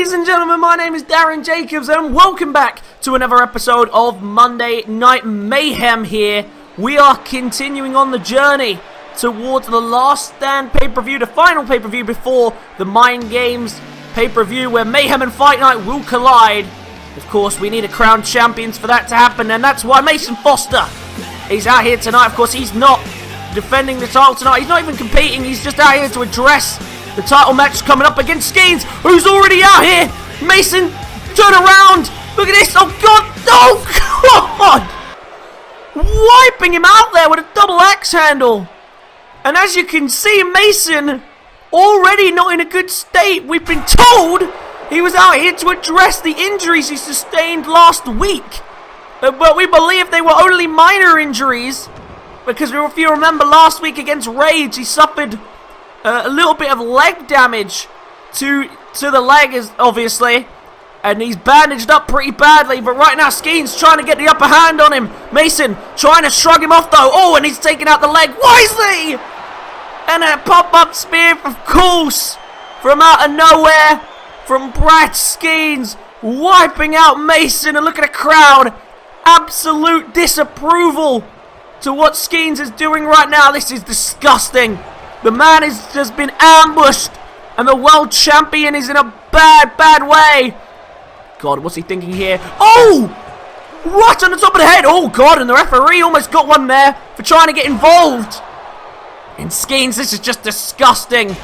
Ladies and gentlemen, my name is Darren Jacobs and welcome back to another episode of Monday Night Mayhem here. We are continuing on the journey towards the Last Stand pay-per-view, the final pay-per-view before the Mind Games pay-per-view where Mayhem and Fight Night will collide. Of course, we need to crown champions for that to happen, and that's why Mason Foster is out here tonight. Of course, he's not defending the title tonight. He's not even competing. He's just out here to address the title match coming up against Skeens, who's already out here. Mason, turn around. Look at this. Oh, God. Oh, God. Wiping him out there with a double axe handle. And as you can see, Mason already not in a good state. We've been told he was out here to address the injuries he sustained last week. But we believe they were only minor injuries. Because if you remember last week against Rage, he suffered a little bit of leg damage to the leg, obviously. And he's bandaged up pretty badly. But right now, Skeens trying to get the upper hand on him. Mason trying to shrug him off, though. Oh, and he's taking out the leg wisely. And a pop-up spear, of course, from out of nowhere, from Brad Skeens, wiping out Mason. And look at the crowd. Absolute disapproval to what Skeens is doing right now. This is disgusting. The man has just been ambushed, and the world champion is in a bad way. God, what's he thinking here? Oh! Right on the top of the head. Oh, God, and the referee almost got one there for trying to get involved. And Skeens, this is just disgusting.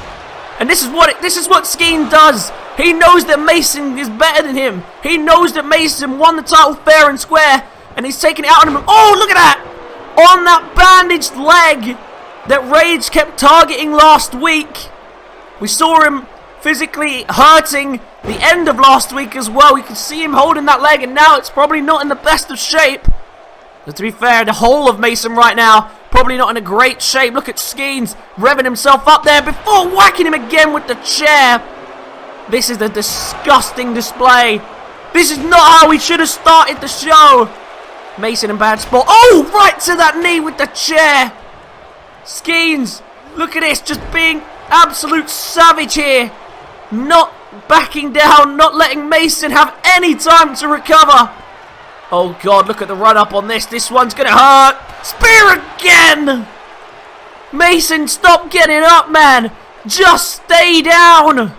And this is what Skeens does. He knows that Mason is better than him. He knows that Mason won the title fair and square, and he's taking it out on him. Oh, look at that! On that bandaged leg that Rage kept targeting last week. We saw him physically hurting the end of last week as well. We could see him holding that leg, and now it's probably not in the best of shape. But to be fair, the whole of Mason right now, probably not in a great shape. Look at Skeens revving himself up there before whacking him again with the chair. This is a disgusting display. This is not how we should have started the show. Mason in bad spot. Oh, right to that knee with the chair. Skeens, look at this, just being absolute savage here. Not backing down, not letting Mason have any time to recover. Oh, God, look at the run-up on this. This one's going to hurt. Spear again. Mason, stop getting up, man. Just stay down.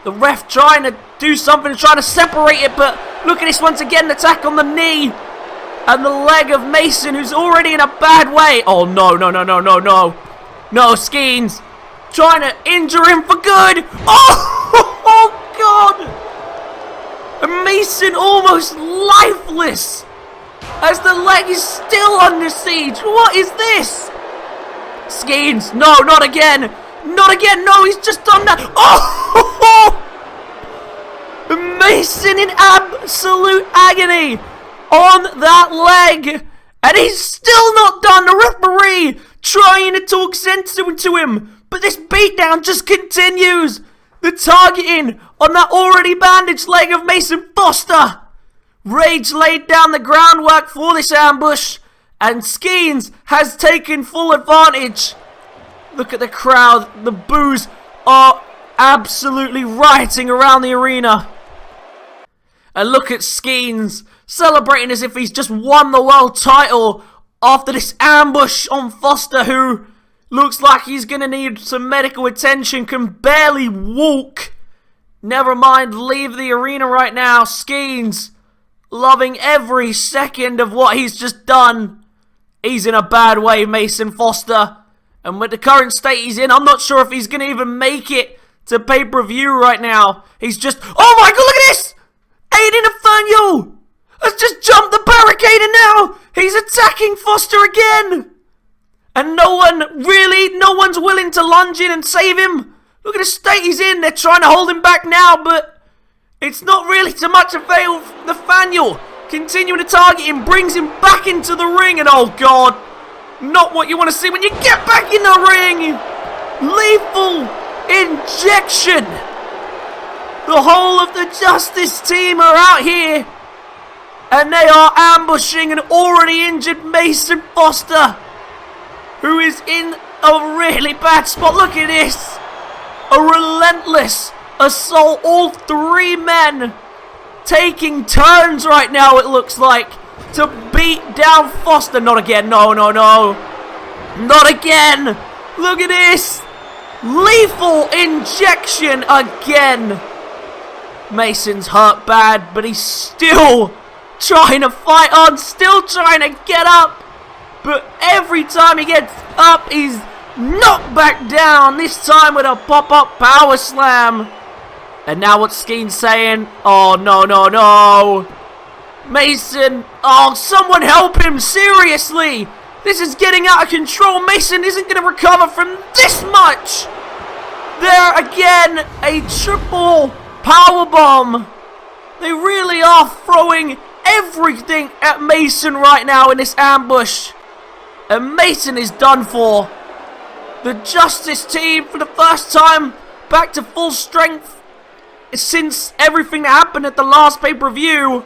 The ref trying to do something, trying to separate it, but look at this once again, attack on the knee. And the leg of Mason, who's already in a bad way. Oh, no. No, Skeens trying to injure him for good. Oh, God. And Mason almost lifeless as the leg is still under siege. What is this? Skeens, no, not again. Not again. No, he's just done that. Oh, Mason in absolute agony on that leg, and he's still not done. The referee trying to talk sense into him, but this beatdown just continues. The targeting on that already bandaged leg of Mason Foster. Rage laid down the groundwork for this ambush, and Skeens has taken full advantage. Look at the crowd. The boos are absolutely rioting around the arena. And look at Skeens celebrating as if he's just won the world title after this ambush on Foster, who looks like he's going to need some medical attention, can barely walk. Never mind, leave the arena right now. Skeens loving every second of what he's just done. He's in a bad way, Mason Foster. And with the current state he's in, I'm not sure if he's going to even make it to pay-per-view right now. He's just... Oh my God, look at this! Aiden Inferno has just jumped the barricade, and now he's attacking Foster again. And no one's willing to lunge in and save him. Look at the state he's in. They're trying to hold him back now, but it's not really to much avail. Nathaniel continuing to target him, brings him back into the ring, and oh, God, not what you want to see when you get back in the ring. Lethal injection. The whole of the Justice team are out here, and they are ambushing an already injured Mason Foster, who is in a really bad spot. Look at this. A relentless assault. All three men taking turns right now, it looks like, to beat down Foster. Not again. No, no, no. Not again. Look at this. Lethal injection again. Mason's hurt bad, but he's still trying to fight on, still trying to get up. But every time he gets up, he's knocked back down, this time with a pop-up power slam. And now what's Skeens saying? Oh, no, no, no. Mason, oh, someone help him, seriously. This is getting out of control. Mason isn't going to recover from this much. There again, a triple power bomb. They really are throwing everything at Mason right now in this ambush. And Mason is done for. The Justice team, for the first time, back to full strength since everything that happened at the last pay-per-view.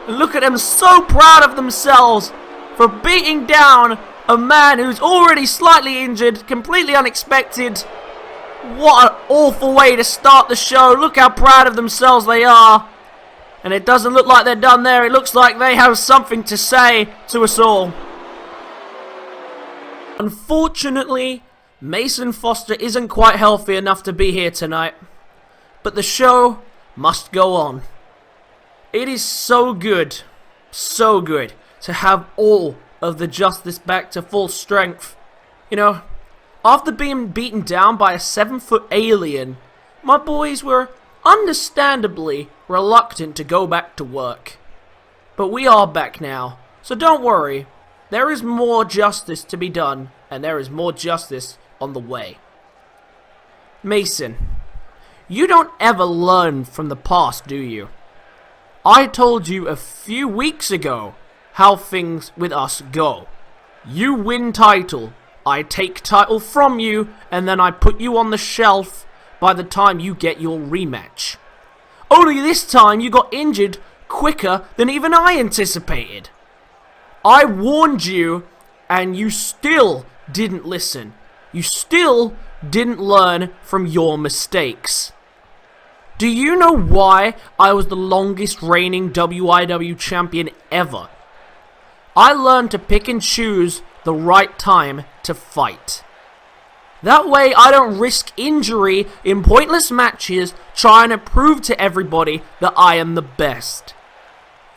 And look at them, so proud of themselves for beating down a man who's already slightly injured, completely unexpected. What an awful way to start the show. Look how proud of themselves they are. And it doesn't look like they're done there. It looks like they have something to say to us all. Unfortunately, Mason Foster isn't quite healthy enough to be here tonight. But the show must go on. It is so good to have all of the Justice back to full strength. You know, after being beaten down by a 7-foot alien, my boys were understandably reluctant to go back to work. But we are back now, so don't worry. There is more justice to be done, and there is more justice on the way. Mason, you don't ever learn from the past, do you? I told you a few weeks ago how things with us go. You win title, I take title from you, and then I put you on the shelf by the time you get your rematch. Only this time you got injured quicker than even I anticipated. I warned you, and you still didn't listen. You still didn't learn from your mistakes. Do you know why I was the longest reigning WIW champion ever? I learned to pick and choose the right time to fight. That way I don't risk injury in pointless matches trying to prove to everybody that I am the best.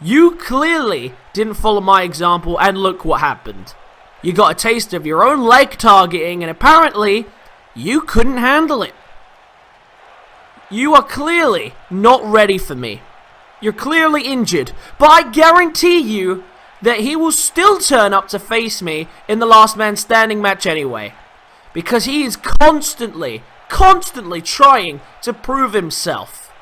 You clearly didn't follow my example, and look what happened. You got a taste of your own leg targeting, and apparently you couldn't handle it. You are clearly not ready for me. You're clearly injured, but I guarantee you that he will still turn up to face me in the last man standing match anyway. Because he is constantly trying to prove himself.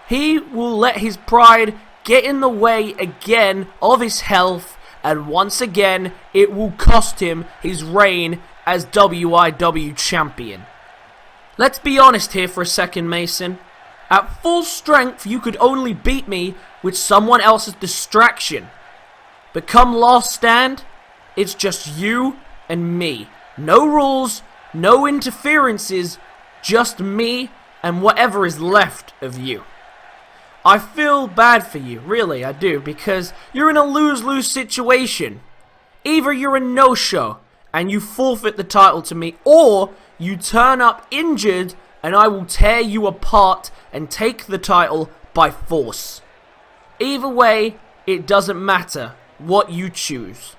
He will let his pride get in the way again of his health, and once again it will cost him his reign as WIW champion. Let's be honest here for a second, Mason. At full strength, you could only beat me with someone else's distraction. But come last stand, it's just you and me. No rules, no interferences, just me and whatever is left of you. I feel bad for you, really I do, because you're in a lose-lose situation. Either you're a no-show and you forfeit the title to me, or you turn up injured and I will tear you apart and take the title by force. Either way, it doesn't matter what you choose.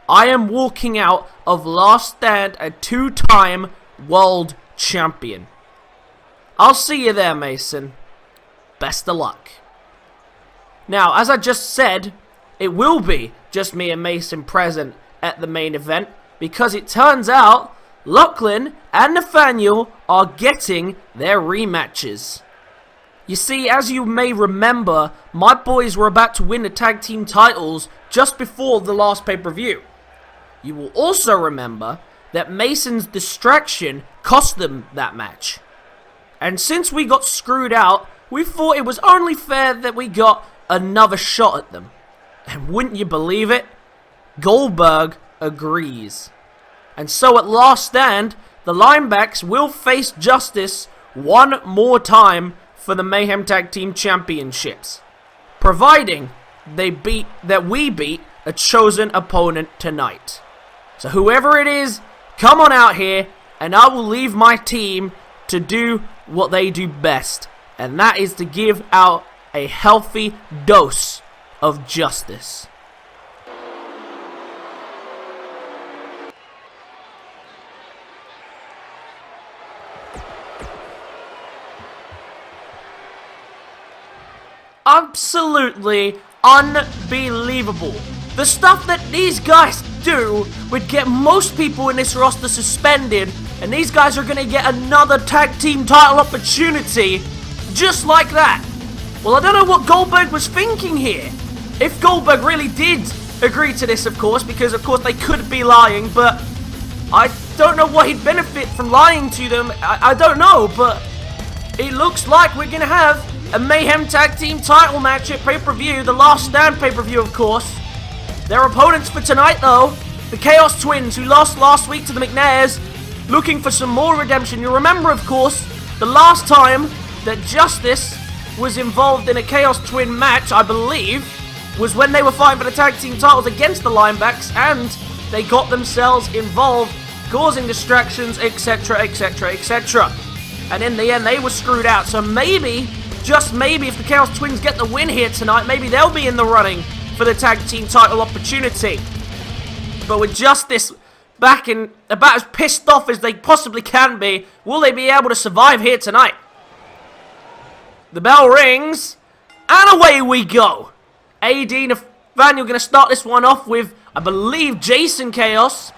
I am walking out of Last Stand a 2-time world champion. I'll see you there, Mason. Best of luck. Now, as I just said, it will be just me and Mason present at the main event, because it turns out Lachlan and Nathaniel are getting their rematches. You see, as you may remember, my boys were about to win the tag team titles just before the last pay-per-view. You will also remember that Mason's distraction cost them that match. And since we got screwed out, we thought it was only fair that we got another shot at them. And wouldn't you believe it? Goldberg agrees. And so at Last Stand, the Linebacks will face Justice one more time for the Mayhem Tag Team Championships, providing we beat a chosen opponent tonight. So whoever it is, come on out here, and I will leave my team to do what they do best, and that is to give out a healthy dose of justice. Absolutely unbelievable. The stuff that these guys do would get most people in this roster suspended, and these guys are going to get another tag team title opportunity just like that. Well, I don't know what Goldberg was thinking here. If Goldberg really did agree to this, of course, because of course they could be lying, but I don't know what he'd benefit from lying to them. I don't know, but it looks like we're going to have a Mayhem Tag Team title match at pay-per-view, the Last Stand pay-per-view, of course. Their opponents for tonight, though, the Chaos Twins, who lost last week to the McNairs, looking for some more redemption. You remember, of course, the last time that Justice was involved in a Chaos Twin match, I believe, was when they were fighting for the tag team titles against the Linebacks, and they got themselves involved, causing distractions, etc., etc., etc. And in the end, they were screwed out. So maybe, just maybe, if the Chaos Twins get the win here tonight, maybe they'll be in the running for the tag team title opportunity. But with Justice back and about as pissed off as they possibly can be, will they be able to survive here tonight? The bell rings, and away we go. AD Nathaniel going to start this one off with, I believe, Jason Chaos.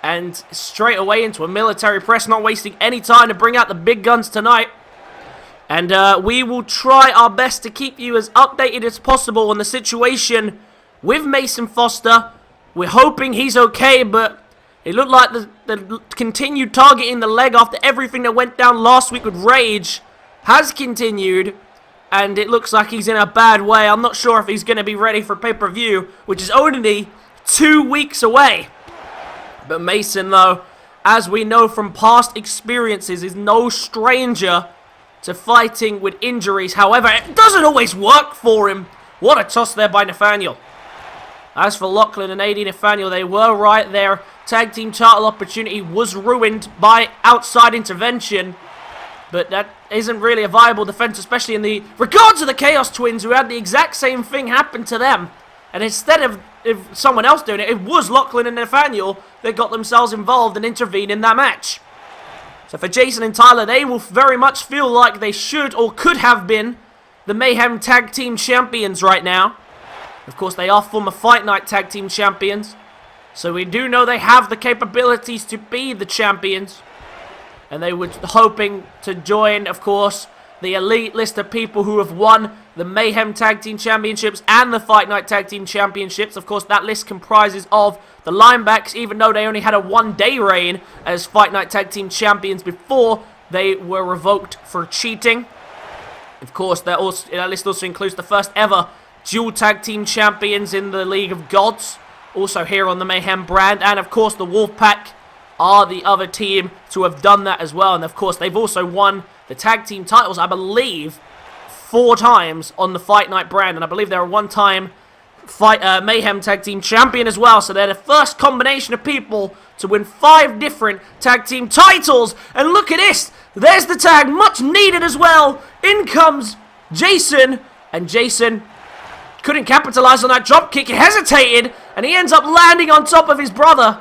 And straight away into a military press, not wasting any time to bring out the big guns tonight. And we will try our best to keep you as updated as possible on the situation with Mason Foster. We're hoping he's okay, but it looked like the continued targeting the leg after everything that went down last week with Rage has continued. And it looks like he's in a bad way. I'm not sure if he's going to be ready for pay-per-view, which is only 2 weeks away. But Mason, though, as we know from past experiences, is no stranger to fighting with injuries. However, it doesn't always work for him. What a toss there by Nathaniel. As for Lachlan and AD Nathaniel, they were right there. Tag team title opportunity was ruined by outside intervention. But that isn't really a viable defense, especially in the regards of the Chaos Twins, who had the exact same thing happen to them. And instead of someone else doing it, it was Lachlan and Nathaniel that got themselves involved and intervened in that match. So for Jason and Tyler, they will very much feel like they should or could have been the Mayhem Tag Team Champions right now. Of course, they are former Fight Night Tag Team Champions. So we do know they have the capabilities to be the champions. And they were hoping to join, of course, the elite list of people who have won the Mayhem Tag Team Championships and the Fight Night Tag Team Championships. Of course, that list comprises of the Linebacks, even though they only had a one-day reign as Fight Night Tag Team Champions before they were revoked for cheating. Of course, that list also includes the first ever dual Tag Team Champions in the League of Gods, also here on the Mayhem brand. And, of course, the Wolfpack are the other team to have done that as well. And, of course, they've also won the tag team titles, I believe, 4 times on the Fight Night brand. And I believe they're a one-time Mayhem Tag Team Champion as well. So they're the first combination of people to win 5 different tag team titles. And look at this. There's the tag, much needed as well. In comes Jason. And Jason couldn't capitalize on that drop kick. He hesitated. And he ends up landing on top of his brother.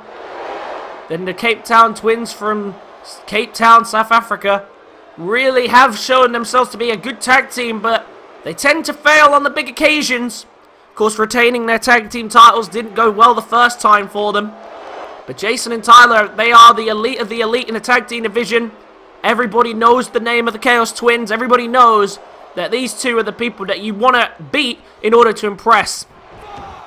Then the Cape Town twins from Cape Town, South Africa, really have shown themselves to be a good tag team, but they tend to fail on the big occasions. Of course, retaining their tag team titles didn't go well the first time for them. But Jason and Tyler, they are the elite of the elite in the tag team division. Everybody knows the name of the Chaos Twins. Everybody knows that these two are the people that you want to beat in order to impress.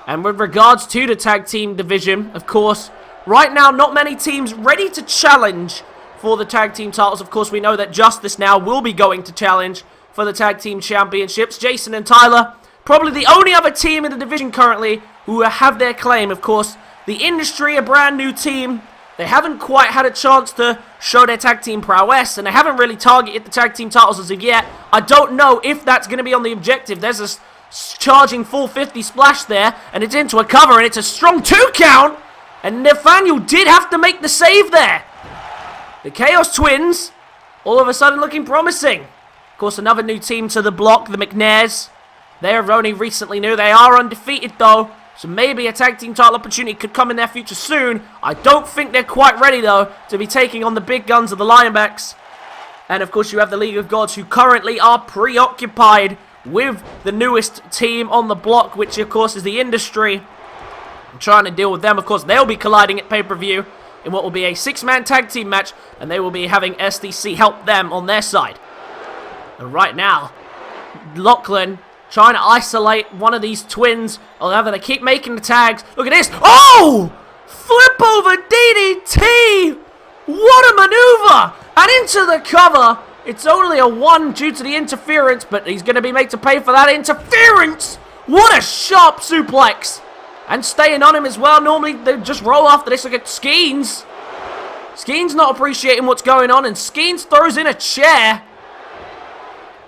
And with regards to the tag team division, of course, right now, not many teams ready to challenge for the tag team titles. Of course, we know that Justice now will be going to challenge for the tag team championships. Jason and Tyler, probably the only other team in the division currently who have their claim. Of course, the Industry, a brand new team They haven't quite had a chance to show their tag team prowess, and they haven't really targeted the tag team titles as of yet. I don't know if that's going to be on the objective. There's a charging 450 splash there, and it's into a cover, and it's a strong 2 count, and Nathaniel did have to make the save there. The Chaos Twins, all of a sudden looking promising. Of course, another new team to the block, the McNairs. They are only recently new. They are undefeated, though. So maybe a tag team title opportunity could come in their future soon. I don't think they're quite ready, though, to be taking on the big guns of the Lionbacks. And, of course, you have the League of Gods, who currently are preoccupied with the newest team on the block, which, of course, is the Industry. I'm trying to deal with them. Of course, they'll be colliding at pay-per-view in what will be a 6-man tag team match, and they will be having SDC help them on their side. And right now, Lachlan trying to isolate one of these twins. However, they keep making the tags. Look at this. Oh! Flip over DDT! What a maneuver! And into the cover. It's only a 1 due to the interference, but he's going to be made to pay for that interference. What a sharp suplex. And staying on him as well. Normally, they just roll after this. Look at Skeens. Skeens not appreciating what's going on, and Skeens throws in a chair.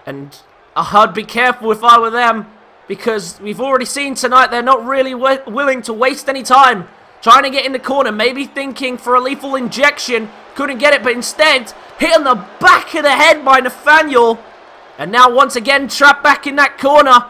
And I'd be careful if I were them, because we've already seen tonight they're not really willing to waste any time trying to get in the corner, maybe thinking for a lethal injection. Couldn't get it, but instead hit on the back of the head by Nathaniel. And now once again trapped back in that corner.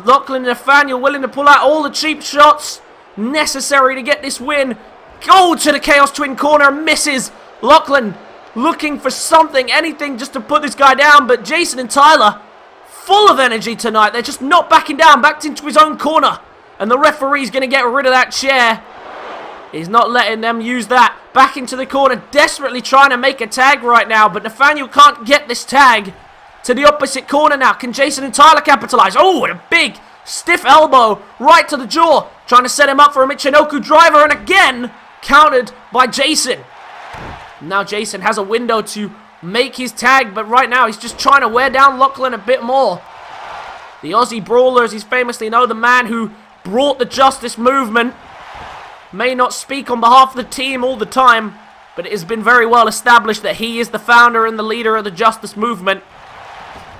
Lachlan and Nathaniel willing to pull out all the cheap shots necessary to get this win. Go to the Chaos Twin corner, misses. Lachlan looking for something, anything just to put this guy down, but Jason and Tyler full of energy tonight. They're just not backing down, backed into his own corner. And the referee's going to get rid of that chair. He's not letting them use that. Back into the corner, desperately trying to make a tag right now, but Nathaniel can't get this tag to the opposite corner now. Can Jason and Tyler capitalize? Oh, and a big stiff elbow right to the jaw. Trying to set him up for a Michinoku driver, and again countered by Jason. Now Jason has a window to make his tag, but right now he's just trying to wear down Lachlan a bit more. The Aussie Brawler, as he's famously known, the man who brought the Justice movement, may not speak on behalf of the team all the time, but it has been very well established that he is the founder and the leader of the Justice movement.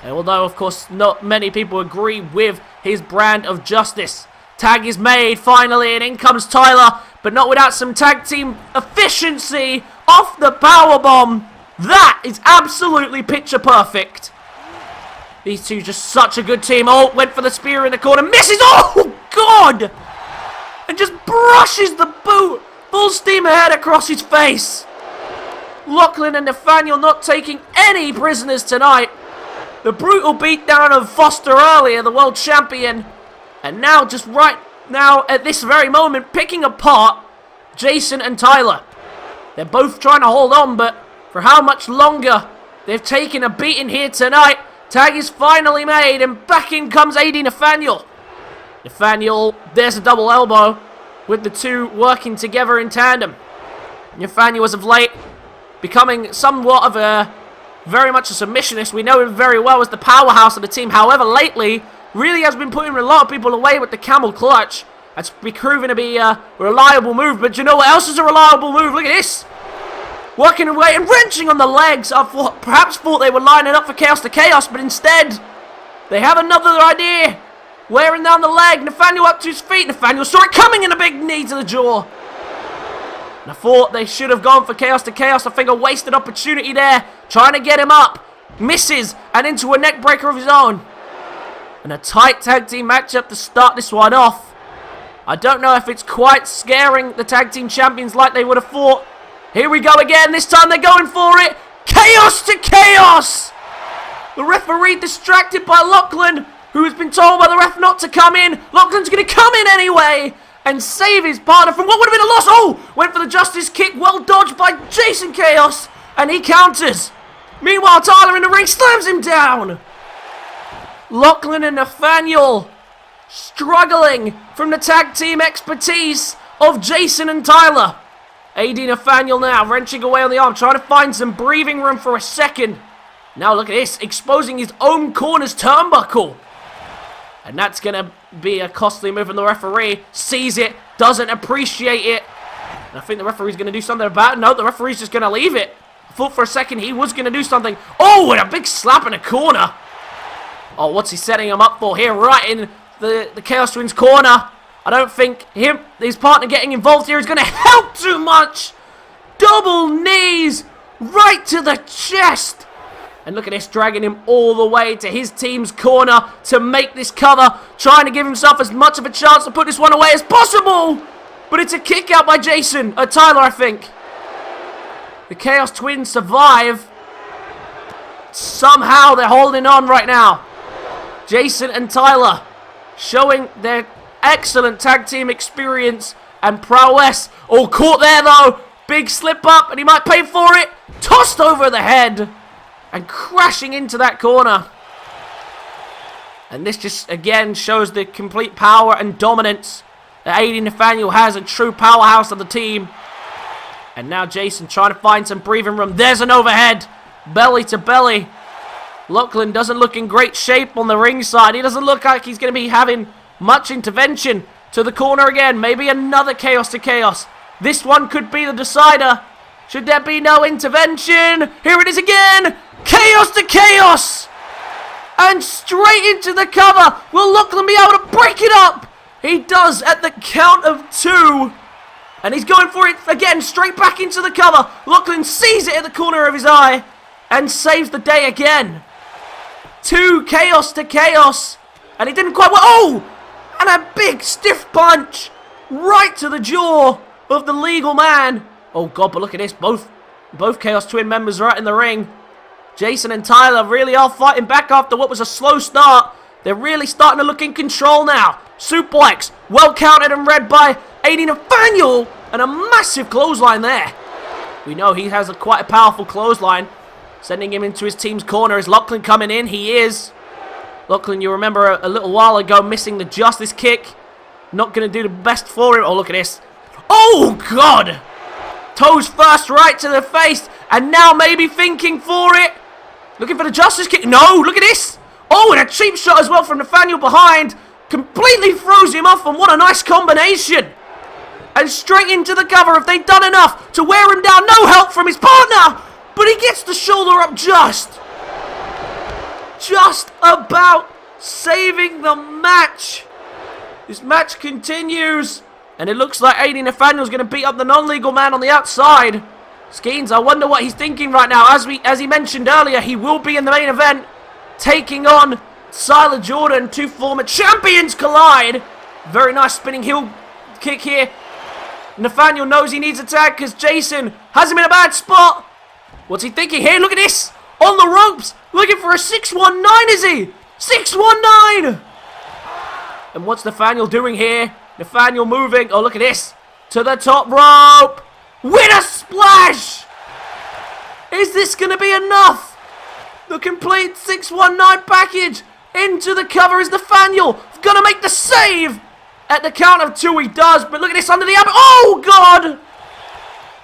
And although, of course, not many people agree with his brand of justice. Tag is made, finally, and in comes Tyler, but not without some tag team efficiency off the powerbomb. That is absolutely picture perfect. These two just such a good team. Oh, went for the spear in the corner, misses. Oh, God! And just brushes the boot full steam ahead across his face. Lachlan and Nathaniel not taking any prisoners tonight. The brutal beatdown of Foster earlier, the world champion. And now, just right now, at this very moment, picking apart Jason and Tyler. They're both trying to hold on, but for how much longer? They've taken a beating here tonight. Tag is finally made, and back in comes AD Nathaniel. Nathaniel, there's a double elbow, with the two working together in tandem. Nathaniel, as of late, becoming somewhat of a, very much a submissionist. We know him very well as the powerhouse of the team. However, lately, really has been putting a lot of people away with the camel clutch. That's proven to be a reliable move, but you know what else is a reliable move? Look at this. Working away and wrenching on the legs. I perhaps thought they were lining up for Chaos to Chaos, but instead, they have another idea. Wearing down the leg. Nathaniel up to his feet. Nathaniel saw it coming, and a big knee to the jaw. And I thought they should have gone for Chaos to Chaos. I think a wasted opportunity there. Trying to get him up. Misses, and into a neck breaker of his own. And a tight tag team matchup to start this one off. I don't know if it's quite scaring the tag team champions like they would have thought. Here we go again. This time they're going for it. Chaos to Chaos. The referee distracted by Lachlan, who has been told by the ref not to come in. Lachlan's going to come in anyway and save his partner from what would have been a loss. Oh, went for the Justice kick. Well dodged by Jason Chaos, and he counters. Meanwhile, Tyler in the ring slams him down. Lachlan and Nathaniel struggling from the tag team expertise of Jason and Tyler. AD Nathaniel now wrenching away on the arm, trying to find some breathing room for a second. Now look at this, exposing his own corner's turnbuckle. And that's going to be a costly move, and the referee sees it, doesn't appreciate it. And I think the referee's going to do something about it. No, the referee's just going to leave it. I thought for a second he was going to do something. Oh, and a big slap in a corner. Oh, what's he setting him up for here? Right in the Chaos Twins corner. I don't think his partner getting involved here is going to help too much. Double knees right to the chest. And look at this, dragging him all the way to his team's corner to make this cover. Trying to give himself as much of a chance to put this one away as possible. But it's a kick out by Tyler, I think. The Chaos Twins survive. Somehow they're holding on right now. Jason and Tyler showing their excellent tag team experience and prowess. All caught there though. Big slip up and he might pay for it. Tossed over the head and crashing into that corner. And this just again shows the complete power and dominance that AD Nathaniel has, a true powerhouse of the team. And now Jason trying to find some breathing room. There's an overhead. Belly to belly. Lachlan doesn't look in great shape on the ringside. He doesn't look like he's going to be having much intervention. To the corner again. Maybe another chaos to chaos. This one could be the decider. Should there be no intervention? Here it is again. Chaos to chaos. And straight into the cover. Will Lachlan be able to break it up? He does at the count of 2. And he's going for it again. Straight back into the cover. Lachlan sees it at the corner of his eye. And saves the day again. 2 chaos to chaos. And he didn't quite... Oh! And a big stiff punch. Right to the jaw of the legal man. Oh god, but look at this. Both Chaos Twin members are out in the ring. Jason and Tyler really are fighting back after what was a slow start. They're really starting to look in control now. Suplex. Well counted and read by AD Nathaniel. And a massive clothesline there. We know he has quite a powerful clothesline. Sending him into his team's corner. Is Lachlan coming in? He is. Lachlan, you remember a little while ago missing the Justice kick. Not going to do the best for him. Oh, look at this. Oh, God. Toes first right to the face. And now maybe thinking for it. Looking for the Justice kick. No, look at this. Oh, and a cheap shot as well from Nathaniel behind. Completely throws him off. And what a nice combination. And straight into the cover. Have they done enough to wear him down? No help from his partner. But he gets the shoulder up just about saving the match. This match continues. And it looks like AD Nathaniel's going to beat up the non-legal man on the outside. Skeens, I wonder what he's thinking right now. As he mentioned earlier, he will be in the main event. Taking on Sylar Jordan. 2 former champions collide. Very nice spinning heel kick here. Nathaniel knows he needs a tag because Jason has him in a bad spot. What's he thinking here? Look at this. On the ropes. Looking for a 619, is he? 619. And what's Nathaniel doing here? Nathaniel moving. Oh, look at this. To the top rope. With a splash. Is this going to be enough? The complete 619 package. Into the cover is Nathaniel. Going to make the save. At the count of 2 he does. But look at this under the apron. Oh, God.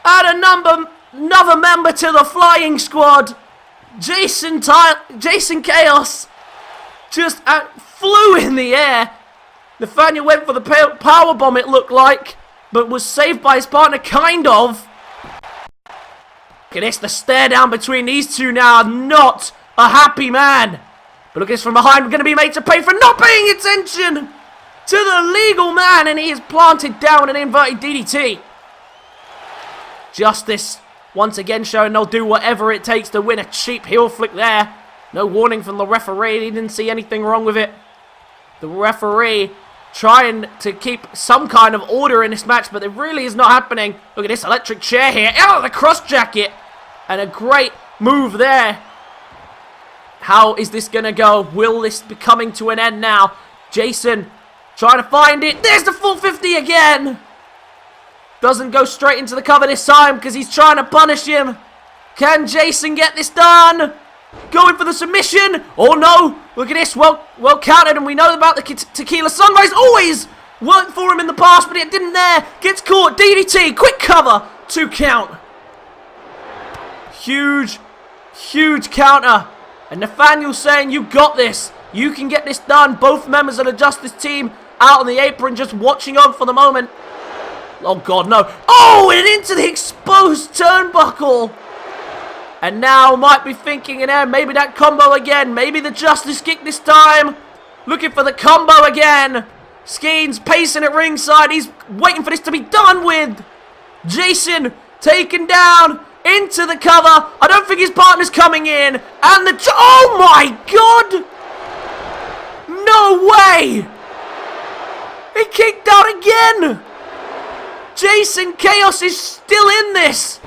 Add another member to the flying squad. Jason Chaos just flew in the air. Nathaniel went for the power bomb, it looked like, but was saved by his partner, kind of. Look at this, the stare down between these two now. Not a happy man. But look at this from behind. We're going to be made to pay for not paying attention to the legal man, and he is planted down an inverted DDT. Justice once again showing they'll do whatever it takes to win. A cheap heel flick there. No warning from the referee. He didn't see anything wrong with it. The referee trying to keep some kind of order in this match, but it really is not happening. Look at this electric chair here. Out of the cross jacket. And a great move there. How is this going to go? Will this be coming to an end now? Jason trying to find it. There's the full 50 again. Doesn't go straight into the cover this time because he's trying to punish him. Can Jason get this done? Going for the submission. Oh no. Look at this. Well counted, and we know about the Tequila Sunrise. Always worked for him in the past, but it didn't there. Gets caught. DDT. Quick cover. 2 count. Huge counter. And Nathaniel saying, you got this. You can get this done. Both members of the Justice team out on the apron just watching on for the moment. Oh, God, no. Oh, and into the exposed turnbuckle. And now might be thinking in air, maybe that combo again. Maybe the Justice Kick this time. Looking for the combo again. Skeens pacing at ringside. He's waiting for this to be done with. Jason taken down into the cover. I don't think his partner's coming in. And the... Oh, my God. No way. He kicked out again. Jason Chaos is still in this.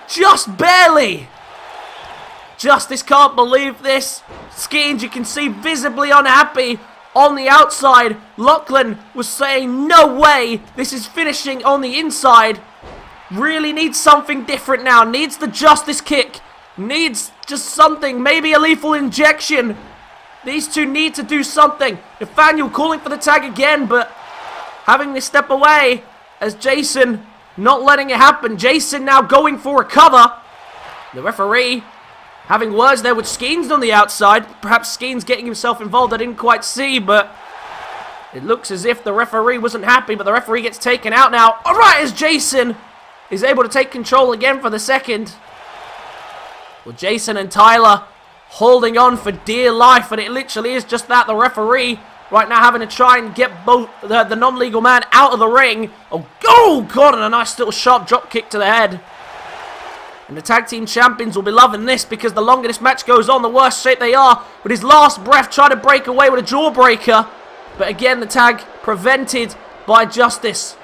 Just barely. Justice can't believe this. Skeens, you can see, visibly unhappy on the outside. Lachlan was saying, no way. This is finishing on the inside. Really needs something different now. Needs the Justice Kick. Needs just something. Maybe a lethal injection. These two need to do something. Nathaniel calling for the tag again, but having this step away as Jason not letting it happen. Jason now going for a cover. The referee having words there with Skeens on the outside. Perhaps Skeens getting himself involved. I didn't quite see, but it looks as if the referee wasn't happy, but the referee gets taken out now. All right, as Jason is able to take control again for the second. Well, Jason and Tyler holding on for dear life, and it literally is just that. The referee right now having to try and get both the non-legal man out of the ring. Oh, God, and a nice little sharp drop kick to the head. And the tag team champions will be loving this, because the longer this match goes on, the worse shape they are. With his last breath, trying to break away with a jawbreaker. But again, the tag prevented by Justice.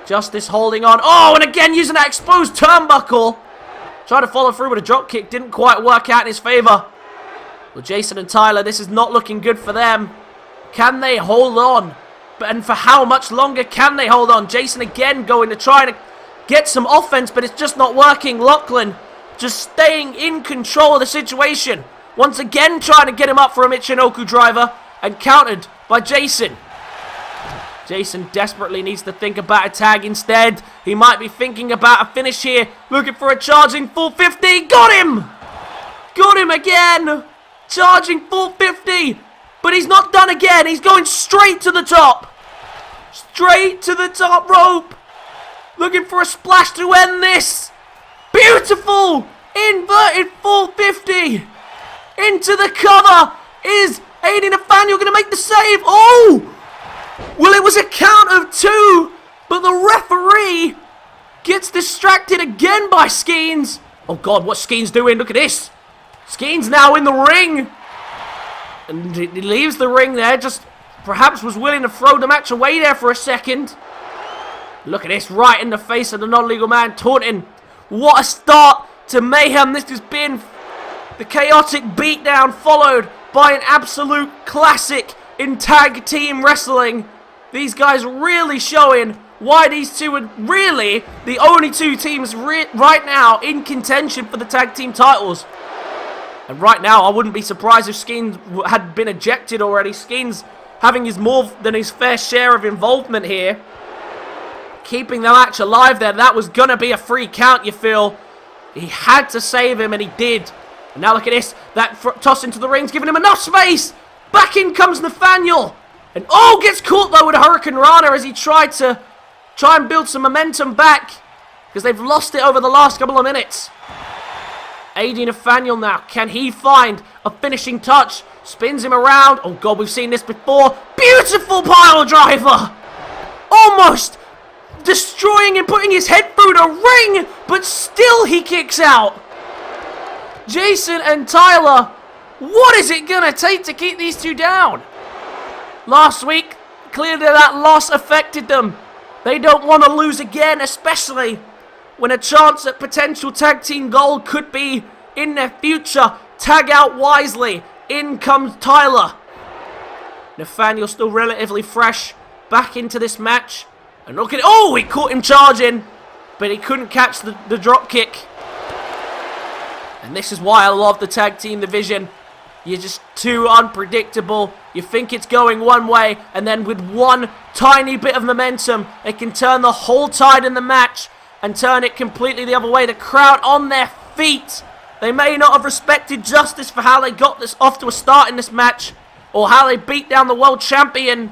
Justice holding on. Oh, and again using that exposed turnbuckle. Trying to follow through with a drop kick. Didn't quite work out in his favor. Well, Jason and Tyler, this is not looking good for them. Can they hold on? And for how much longer can they hold on? Jason again going to try to get some offense, but it's just not working. Lachlan just staying in control of the situation. Once again trying to get him up for a Michinoku driver, and countered by Jason. Jason desperately needs to think about a tag instead. He might be thinking about a finish here. Looking for a charging 450. Got him! Got him again! Charging 450. But he's not done again. He's going straight to the top. Straight to the top rope. Looking for a splash to end this. Beautiful! Inverted 450. Into the cover. Is Aiden Nathaniel going to make the save? Oh! Well, it was a count of 2. But the referee gets distracted again by Skeens. Oh, God, what's Skeens doing? Look at this. Skeens now in the ring. And he leaves the ring there, just perhaps was willing to throw the match away there for a second. Look at this, right in the face of the non-legal man, taunting. What a start to Mayhem. This has been the chaotic beatdown, followed by an absolute classic in tag team wrestling. These guys really showing why these two are really the only two teams right now in contention for the tag team titles. And right now, I wouldn't be surprised if Skeens had been ejected already. Skeens having his more than his fair share of involvement here. Keeping the match alive there. That was going to be a free count, you feel. He had to save him, and he did. And now look at this. That toss into the ring's giving him enough space. Back in comes Nathaniel. And oh, gets caught though with a Hurricane Rana as he tried to and build some momentum back. Because they've lost it over the last couple of minutes. AD Nathaniel now, can he find a finishing touch? Spins him around. Oh, God, we've seen this before. Beautiful pile driver. Almost destroying him, putting his head through the ring, but still he kicks out. Jason and Tyler, what is it going to take to keep these two down? Last week, clearly that loss affected them. They don't want to lose again, especially when a chance at potential tag team gold could be in their future. Tag out wisely. In comes Tyler. Nathaniel still relatively fresh back into this match. And look at it. Oh, he caught him charging, but he couldn't catch the drop kick. And this is why I love the tag team division. You're just too unpredictable. You think it's going one way, and then with one tiny bit of momentum, they can turn the whole tide in the match and turn it completely the other way. The crowd on their feet. They may not have respected Justice for how they got this off to a start in this match, or how they beat down the world champion,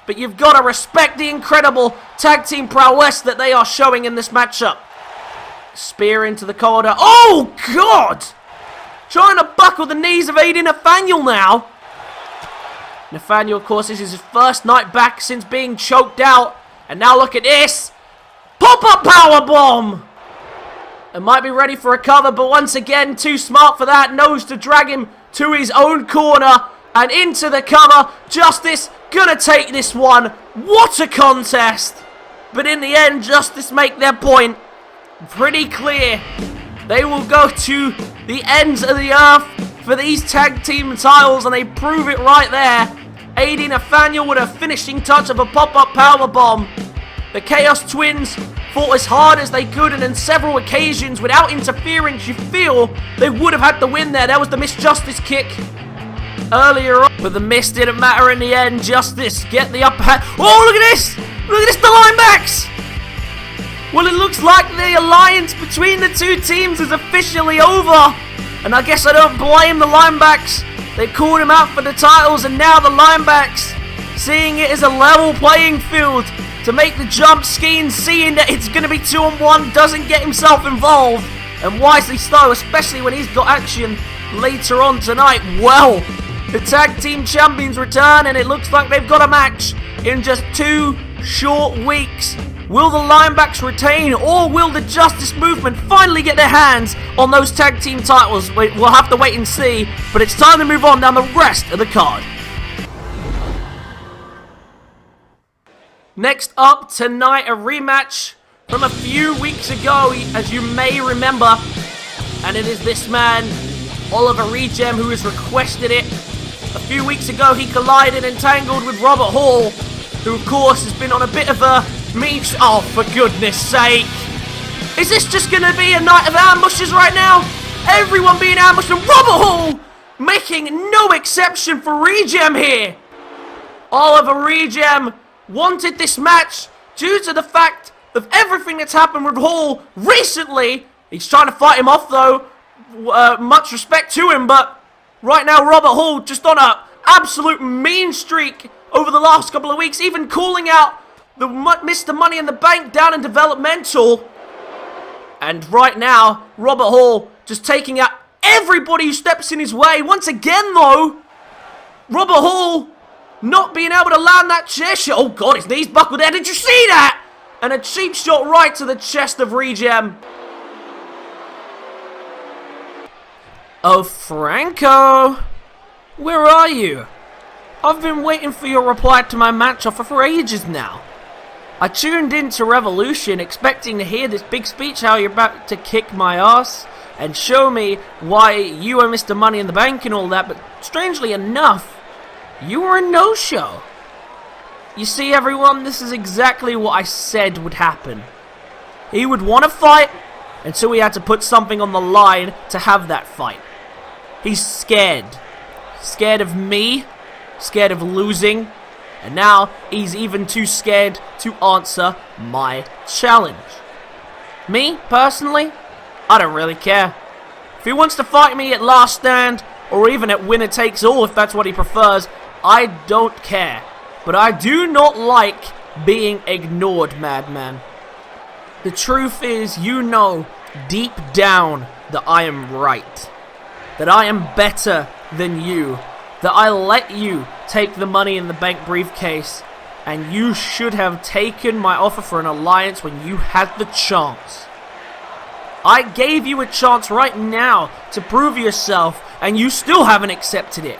but you've got to respect the incredible tag team prowess that they are showing in this matchup. Spear into the corner. Oh, God! Trying to buckle the knees of Aiden Nathaniel now. Nathaniel, of course, this is his first night back since being choked out. And now look at this. Pop-up powerbomb! It might be ready for a cover, but once again, too smart for that. Knows to drag him to his own corner and into the cover. Justice gonna take this one. What a contest! But in the end, Justice make their point pretty clear. They will go to the ends of the earth for these tag team titles, and they prove it right there. AD Nathaniel with a finishing touch of a pop-up powerbomb. The Chaos Twins fought as hard as they could, and on several occasions, without interference, you feel they would have had the win there. There was the Miss Justice kick earlier on, but the miss didn't matter in the end. Justice get the upper hand. Oh, look at this! Look at this, the linebacks! Well, it looks like the alliance between the two teams is officially over. And I guess I don't blame the linebacks. They called him out for the titles, and now the linebacks, seeing it as a level playing field, to make the jump. Skeens, seeing that it's going to be 2-on-1, doesn't get himself involved. And wisely so, especially when he's got action later on tonight. Well, the tag team champions return, and it looks like they've got a match in just 2 short weeks. Will the linebacks retain, or will the Justice Movement finally get their hands on those tag team titles? We'll have to wait and see, but it's time to move on down the rest of the card. Next up tonight, a rematch from a few weeks ago, as you may remember, and it is this man, Oliver Regem, who has requested it. A few weeks ago, he collided and tangled with Robert Hall, who of course has been on a bit of a oh, for goodness sake. Is this just going to be a night of ambushes right now? Everyone being ambushed, and Robert Hall making no exception for Regem here. Oliver Regem wanted this match due to the fact of everything that's happened with Hall recently. He's trying to fight him off though. Much respect to him, but right now Robert Hall just on a absolute mean streak over the last couple of weeks, even calling out the Mr. Money in the Bank down in developmental. And right now, Robert Hall just taking out everybody who steps in his way. Once again, though, Robert Hall not being able to land that chair shot. Oh, God, his knees buckled there. Did you see that? And a cheap shot right to the chest of Regem. Oh, Franco, where are you? I've been waiting for your reply to my match offer for ages now. I tuned in to Revolution expecting to hear this big speech how you're about to kick my ass and show me why you are Mr. Money in the Bank and all that, but strangely enough, you were a no-show. You see, everyone, this is exactly what I said would happen. He would want to fight, and so he had to put something on the line to have that fight. He's scared. Scared of me, scared of losing, and now he's even too scared to answer my challenge. Me, personally, I don't really care. If he wants to fight me at Last Stand, or even at Winner Takes All if that's what he prefers, I don't care. But I do not like being ignored, madman. The truth is, you know deep down that I am right. That I am better than you. That I let you take the Money in the Bank briefcase, and you should have taken my offer for an alliance when you had the chance. I gave you a chance right now to prove yourself, and you still haven't accepted it.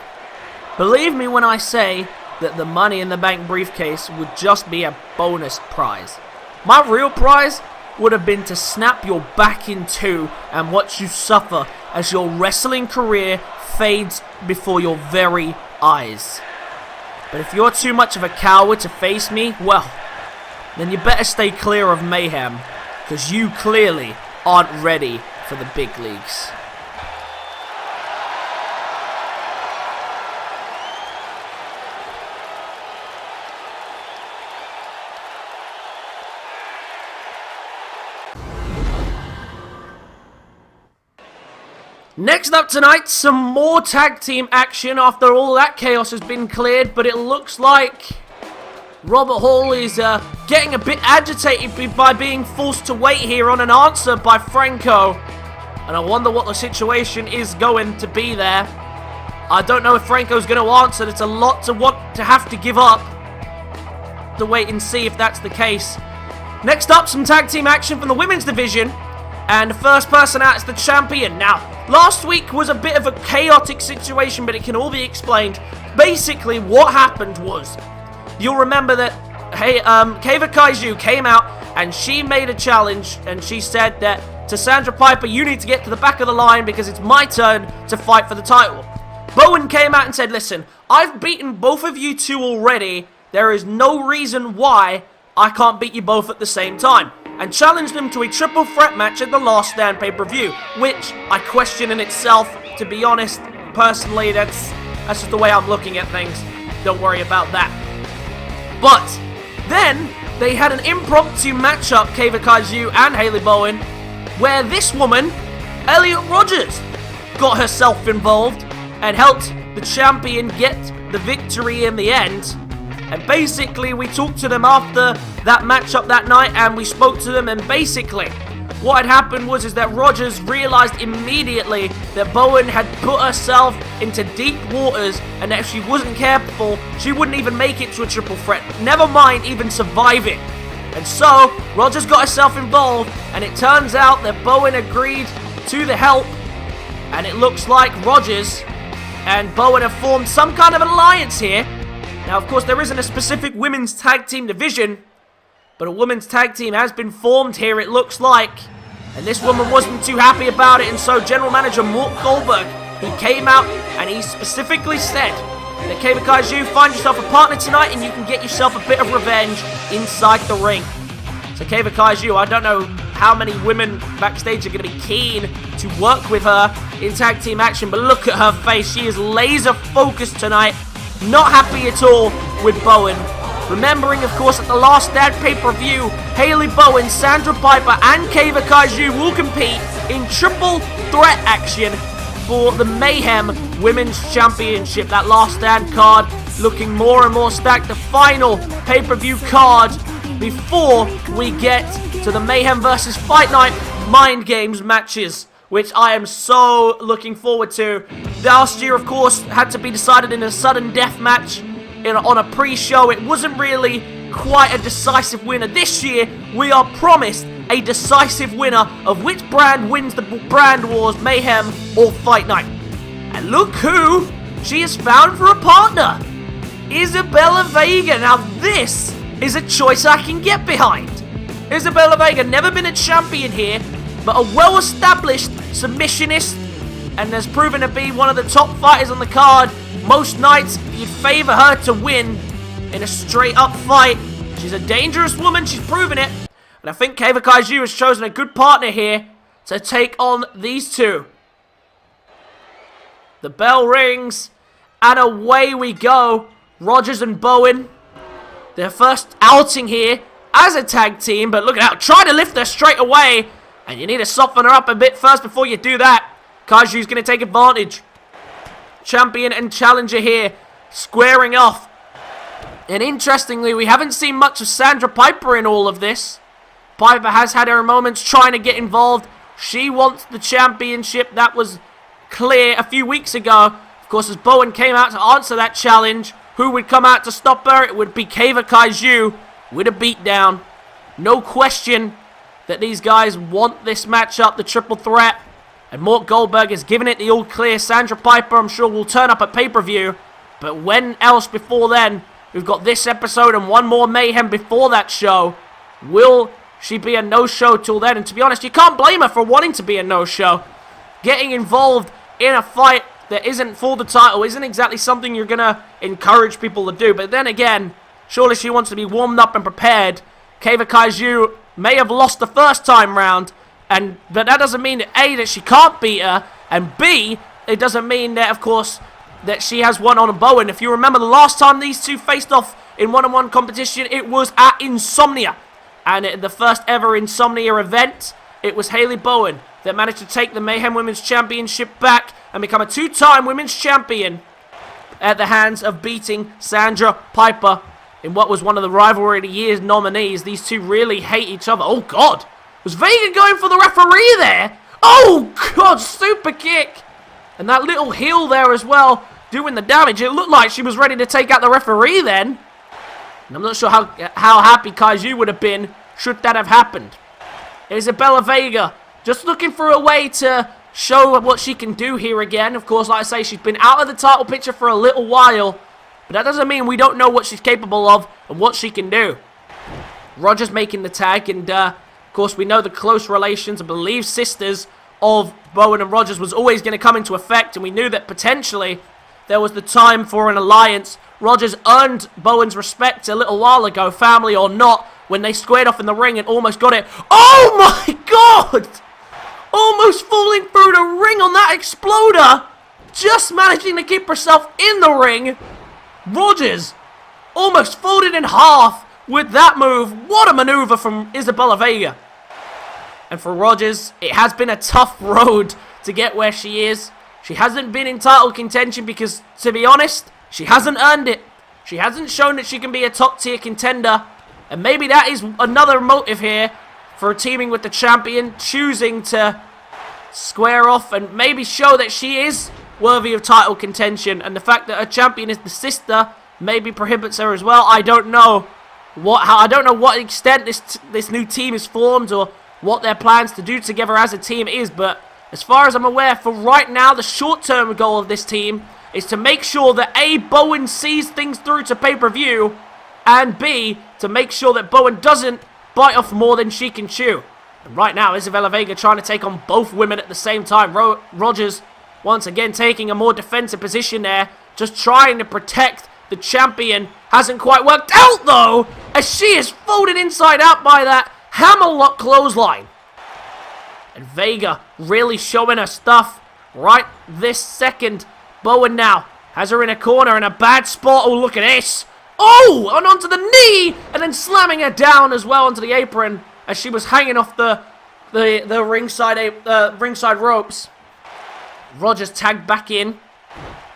Believe me when I say that the Money in the Bank briefcase would just be a bonus prize. My real prize would have been to snap your back in two and watch you suffer as your wrestling career fades before your very eyes. But if you're too much of a coward to face me, well, then you better stay clear of mayhem, because you clearly aren't ready for the big leagues. Next up tonight, some more tag team action after all that chaos has been cleared, but it looks like Robert Hall is getting a bit agitated by being forced to wait here on an answer by Franco. And I wonder what the situation is going to be there. I don't know if Franco's going to answer. It's a lot to want to have to give up. To wait and see if that's the case. Next up, some tag team action from the women's division. And the first person out is the champion. Now, last week was a bit of a chaotic situation, but it can all be explained. Basically, what happened was, you'll remember that Kaiva Kaiju came out and she made a challenge, and she said that to Sandra Piper, you need to get to the back of the line because it's my turn to fight for the title. Bowen came out and said, listen, I've beaten both of you two already. There is no reason why I can't beat you both at the same time. And challenged them to a triple threat match at the Last Stand pay-per-view, which I question in itself, to be honest. Personally, that's just the way I'm looking at things. Don't worry about that. But then they had an impromptu matchup, Kaiva Kaiju and Halie Bowen, where this woman, Rodgers, got herself involved and helped the champion get the victory in the end. And basically, we talked to them after that matchup that night, and we spoke to them, and basically, what had happened was that Rodgers realized immediately that Bowen had put herself into deep waters, and that if she wasn't careful, she wouldn't even make it to a triple threat, never mind even survive it. And so, Rodgers got herself involved, and it turns out that Bowen agreed to the help, and it looks like Rodgers and Bowen have formed some kind of alliance here. Now, of course, there isn't a specific women's tag team division, but a women's tag team has been formed here, it looks like. And this woman wasn't too happy about it, and so General Manager Mort Goldberg, he came out and he specifically said that Kaiva Kaiju, find yourself a partner tonight and you can get yourself a bit of revenge inside the ring. So Kaiva Kaiju, I don't know how many women backstage are going to be keen to work with her in tag team action, but look at her face. She is laser focused tonight. Not happy at all with Bowen. Remembering, of course, at the Last Stand pay-per-view, Halie Bowen, Sandra Piper, and Kaiva Kaiju will compete in triple threat action for the Mayhem Women's Championship. That Last Stand card looking more and more stacked. The final pay-per-view card before we get to the Mayhem versus Fight Night Mind Games matches, which I am so looking forward to. Last year, of course, had to be decided in a sudden death match on a pre-show. It wasn't really quite a decisive winner. This year, we are promised a decisive winner of which brand wins the brand wars, Mayhem or Fight Night. And look who she has found for a partner. Isabella Vega. Now this is a choice I can get behind. Isabella Vega, never been a champion here, but a well-established submissionist, and has proven to be one of the top fighters on the card. Most nights, you'd favor her to win in a straight-up fight. She's a dangerous woman, she's proven it. And I think Kaiva Kaiju has chosen a good partner here to take on these two. The bell rings, and away we go. Rodgers and Bowen, their first outing here as a tag team, but look at how, try to lift her straight away. And you need to soften her up a bit first before you do that. Kaiju's going to take advantage. Champion and challenger here, squaring off. And interestingly, we haven't seen much of Sandra Piper in all of this. Piper has had her moments trying to get involved. She wants the championship. That was clear a few weeks ago. Of course, as Bowen came out to answer that challenge, who would come out to stop her? It would be Kaiva Kaiju with a beatdown. No question that these guys want this matchup, the triple threat. And Mort Goldberg is giving it the all clear. Sandra Piper, I'm sure, will turn up at pay-per-view. But when else before then? We've got this episode and one more Mayhem before that show. Will she be a no-show till then? And to be honest, you can't blame her for wanting to be a no-show. Getting involved in a fight that isn't for the title isn't exactly something you're going to encourage people to do. But then again, surely she wants to be warmed up and prepared. Kaiva Kaiju may have lost the first time round, but that doesn't mean that A, that she can't beat her, and B, it doesn't mean that, of course, that she has won on a Bowen. If you remember the last time these two faced off in one-on-one competition, it was at Insomnia. And at the first ever Insomnia event, it was Halie Bowen that managed to take the Mayhem Women's Championship back and become a two-time Women's Champion at the hands of beating Sandra Piper. in what was one of the Rivalry of the Year's nominees. These two really hate each other. Oh, God. Was Vega going for the referee there? Oh, God, super kick. And that little heel there as well, doing the damage. It looked like she was ready to take out the referee then. And I'm not sure how happy Kaiju would have been should that have happened. Isabella Vega just looking for a way to show what she can do here again. Of course, like I say, she's been out of the title picture for a little while. But that doesn't mean we don't know what she's capable of and what she can do. Rodgers making the tag, and of course we know the close relations, I believe sisters, of Bowen and Rodgers was always going to come into effect, and we knew that potentially there was the time for an alliance. Rodgers earned Bowen's respect a little while ago, family or not, when they squared off in the ring and almost got it. Oh my God! Almost falling through the ring on that exploder, just managing to keep herself in the ring. Rodgers almost folded in half with that move. What a maneuver from Isabella Vega. And for Rodgers, it has been a tough road to get where she is. She hasn't been in title contention because, to be honest, she hasn't earned it. She hasn't shown that she can be a top tier contender. And maybe that is another motive here for teaming with the champion, choosing to square off and maybe show that she is worthy of title contention. And the fact that her champion is the sister maybe prohibits her as well. I don't know I don't know what extent this new team is formed or what their plans to do together as a team is, but as far as I'm aware, for right now, the short-term goal of this team is to make sure that A, Bowen sees things through to pay-per-view, and B, to make sure that Bowen doesn't bite off more than she can chew. And right now, Isabella Vega trying to take on both women at the same time. Rodgers, once again, taking a more defensive position there, just trying to protect the champion. Hasn't quite worked out, though, as she is folded inside out by that hammerlock clothesline. And Vega really showing her stuff right this second. Bowen now has her in a corner in a bad spot. Oh, look at this. Oh, and onto the knee, and then slamming her down as well onto the apron as she was hanging off the ringside ropes. Rodgers tagged back in,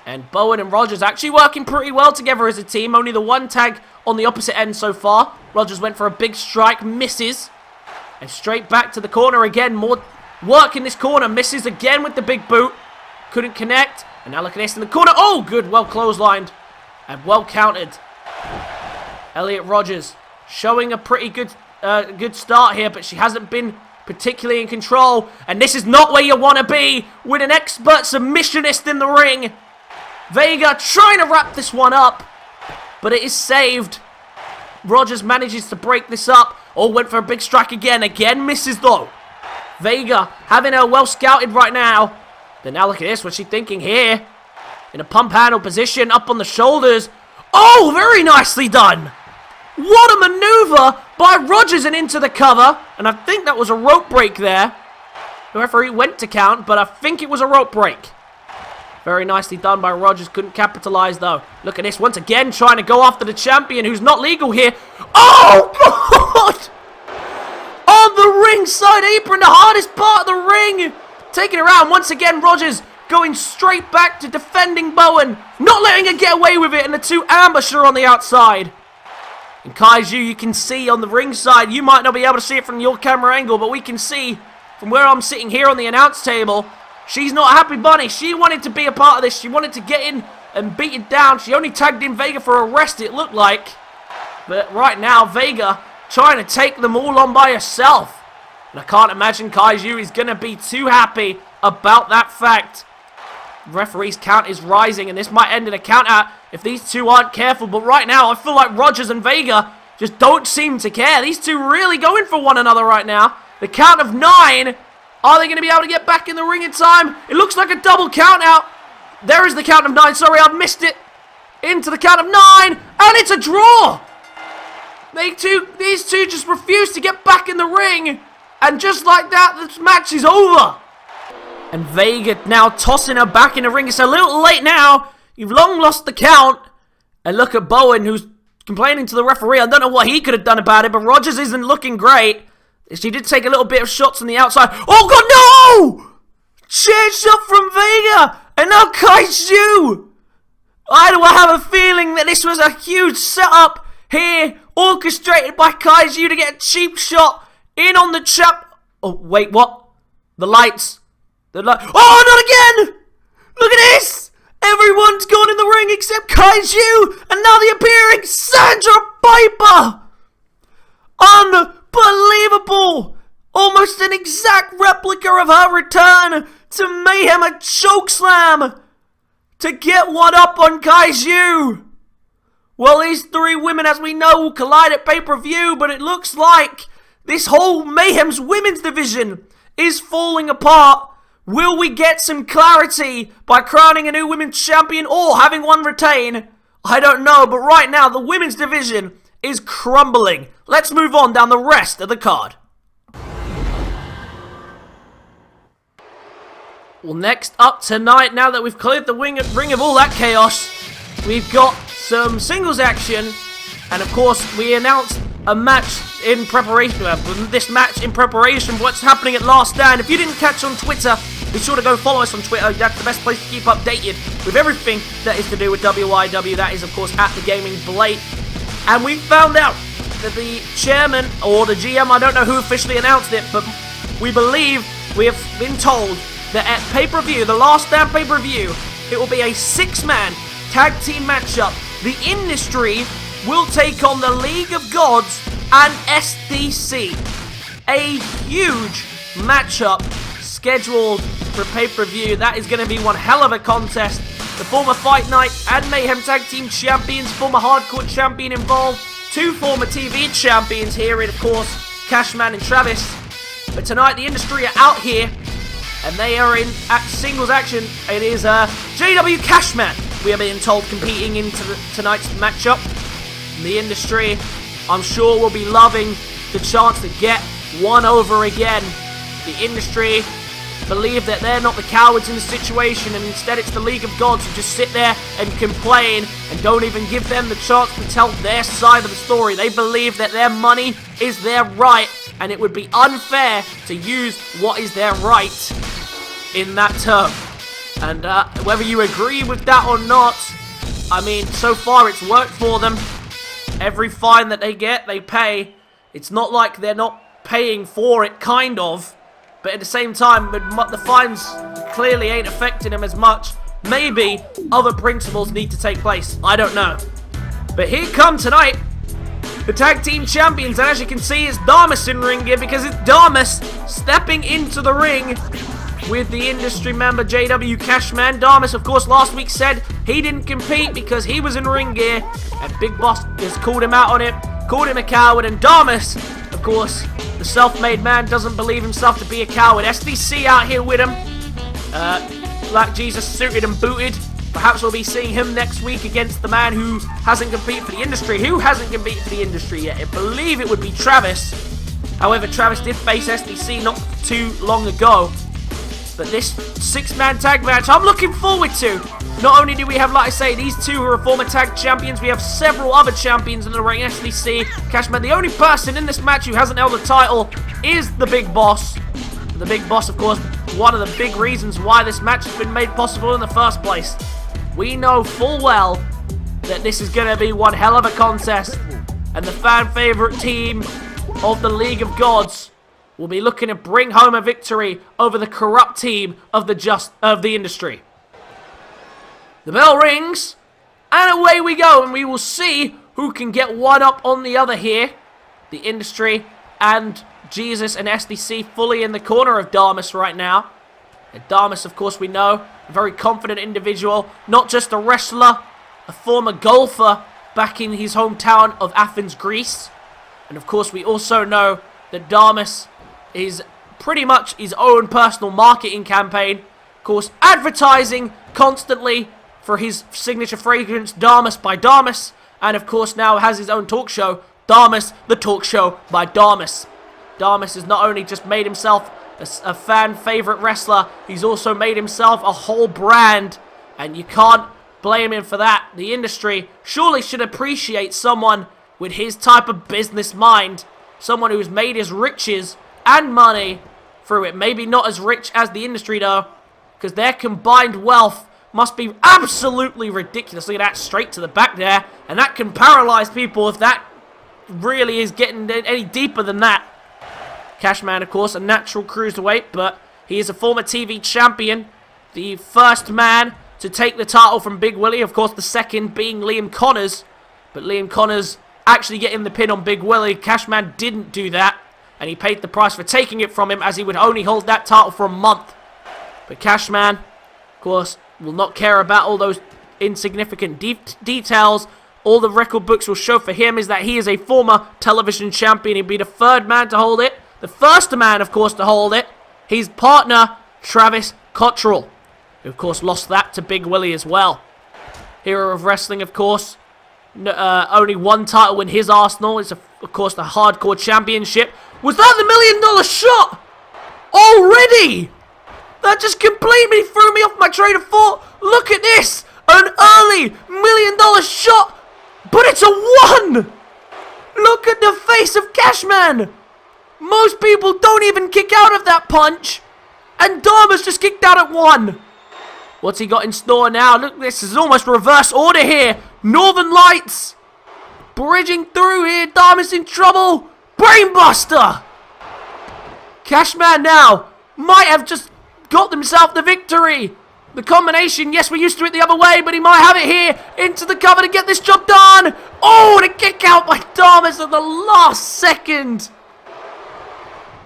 and Bowen and Rodgers actually working pretty well together as a team. Only the one tag on the opposite end so far. Rodgers went for a big strike, misses, and straight back to the corner again. More work in this corner, misses again with the big boot. Couldn't connect, and now look at this in the corner. Oh, good, well clotheslined and well countered. Elliot Rodgers showing a pretty good start here, but she hasn't been particularly in control, and this is not where you want to be with an expert submissionist in the ring. Vega trying to wrap this one up, but it is saved. Rodgers manages to break this up. Oh, went for a big strike again. Again misses though. Vega having her well scouted right now. But now look at this. What's she thinking here? In a pump handle position, up on the shoulders. Oh, very nicely done. What a maneuver by Rodgers and into the cover. And I think that was a rope break there. The referee went to count, but I think it was a rope break. Very nicely done by Rodgers. Couldn't capitalize though. Look at this. Once again trying to go after the champion who's not legal here. Oh, God! On the ringside apron, the hardest part of the ring. Taking her out. Once again, Rodgers going straight back to defending Bowen. Not letting her get away with it. And the two ambush her on the outside. And Kaiju, you can see on the ringside. You might not be able to see it from your camera angle, but we can see from where I'm sitting here on the announce table. She's not a happy bunny. She wanted to be a part of this. She wanted to get in and beat it down. She only tagged in Vega for a rest, it looked like. But right now, Vega trying to take them all on by herself. And I can't imagine Kaiju is going to be too happy about that fact. The referee's count is rising, and this might end in a count out if these two aren't careful. But right now, I feel like Rodgers and Vega just don't seem to care. These two really going for one another right now. The count of 9. Are they going to be able to get back in the ring in time? It looks like a double count out. There is the count of 9. Sorry, I've missed it. Into the count of 9. And it's a draw. These two just refuse to get back in the ring. And just like that, this match is over. And Vega now tossing her back in the ring. It's a little late now. You've long lost the count. And look at Bowen, who's complaining to the referee. I don't know what he could have done about it, but Rodgers isn't looking great. She did take a little bit of shots on the outside. Oh, God, no! Chair shot from Vega. And now Kaiju. I have a feeling that this was a huge setup here, orchestrated by Kaiju to get a cheap shot in on the chap. Oh, wait, what? The lights. Oh, not again! Look at this! Everyone's gone in the ring except Kaiju, and now the appearing Sandra Piper! Unbelievable! Almost an exact replica of her return to Mayhem, a chokeslam to get one up on Kaiju. Well, these three women, as we know, will collide at pay-per-view, but it looks like this whole Mayhem's women's division is falling apart. Will we get some clarity by crowning a new women's champion or having one retain? I don't know, but right now the women's division is crumbling. Let's move on down the rest of the card. Well, next up tonight, now that we've cleared the ring of all that chaos, we've got some singles action, and of course we announced a match in preparation, this match in preparation for what's happening at Last Stand. If you didn't catch on Twitter, be sure to go follow us on Twitter. That's the best place to keep updated with everything that is to do with WIW. That is, of course, at the Gaming Blade. And we found out that the chairman, or the GM, I don't know who officially announced it, but we believe, we have been told that at pay-per-view, the Last Stand pay-per-view, it will be a 6-man tag team matchup. The Industry will take on the League of Gods and SDC. A huge matchup scheduled for pay-per-view. That is going to be one hell of a contest. The former Fight Night and Mayhem Tag Team Champions, former Hardcore Champion involved, 2 former TV Champions here in, of course, Cashman and Travis. But tonight the Industry are out here, and they are in at singles action. It is JW Cashman, we are being told, competing into tonight's matchup. The Industry, I'm sure, will be loving the chance to get one over again. The Industry believe that they're not the cowards in the situation, and instead it's the League of Gods who just sit there and complain and don't even give them the chance to tell their side of the story. They believe that their money is their right, and it would be unfair to use what is their right in that term. And whether you agree with that or not, I mean, so far it's worked for them. Every fine that they get, they pay. It's not like they're not paying for it, kind of. But at the same time, the fines clearly ain't affecting them as much. Maybe other principles need to take place. I don't know. But here come tonight the tag team champions. And as you can see, it's Durmus in ring here, because it's Durmus stepping into the ring with the Industry member JW Cashman. Durmus, of course, last week said he didn't compete because he was in ring gear, and Big Boss has called him out on it, called him a coward. And Durmus, of course, the self-made man, doesn't believe himself to be a coward. SDC out here with him, like Jesus, suited and booted. Perhaps we'll be seeing him next week against the man who hasn't competed for the Industry. Who hasn't competed for the Industry yet? I believe it would be Travis. However, Travis did face SDC not too long ago. But this 6-man tag match, I'm looking forward to. Not only do we have, like I say, these two who are former tag champions, we have several other champions in the ring. SDC, Cashman. The only person in this match who hasn't held the title is the Big Boss. The Big Boss, of course, one of the big reasons why this match has been made possible in the first place. We know full well that this is going to be one hell of a contest, and the fan favorite team of the League of Gods will be looking to bring home a victory over the corrupt team of the Industry. The bell rings, and away we go, and we will see who can get one up on the other here. The Industry and Jesus and SDC fully in the corner of Durmus right now. And Durmus, of course, we know, a very confident individual, not just a wrestler, a former golfer back in his hometown of Athens, Greece. And of course, we also know that Durmus is pretty much his own personal marketing campaign. Of course, advertising constantly for his signature fragrance, Durmus by Durmus. And of course, now has his own talk show, Durmus, the Talk Show by Durmus. Durmus has not only just made himself a fan favorite wrestler, he's also made himself a whole brand. And you can't blame him for that. The Industry surely should appreciate someone with his type of business mind. Someone who's made his riches and money through it. Maybe not as rich as the Industry though, because their combined wealth must be absolutely ridiculous. Look at that, straight to the back there. And that can paralyze people if that really is getting any deeper than that. Cashman, of course, a natural cruiserweight, but he is a former TV champion. The first man to take the title from Big Willie. Of course, the second being Liam Connors. But Liam Connors actually getting the pin on Big Willie. Cashman didn't do that. And he paid the price for taking it from him, as he would only hold that title for a month. But Cashman, of course, will not care about all those insignificant details. All the record books will show for him is that he is a former television champion. He'll be the third man to hold it. The first man, of course, to hold it. His partner, Travis Cottrell, who, of course, lost that to Big Willie as well. Hero of Wrestling, of course. Only one title in his arsenal. It's, of course, the Hardcore Championship. Was that the $1 million shot? Already? That just completely threw me off my train of thought. Look at this. An early $1 million shot. But it's a 1. Look at the face of Cashman. Most people don't even kick out of that punch. And Durmus just kicked out at 1. What's he got in store now? Look, this is almost reverse order here. Northern Lights. Bridging through here. Durmus in trouble. Brainbuster. Cashman now might have just got himself the victory. The combination, yes, we're used to it the other way, but he might have it here. Into the cover to get this job done. Oh, and a kick out by Durmus at the last second.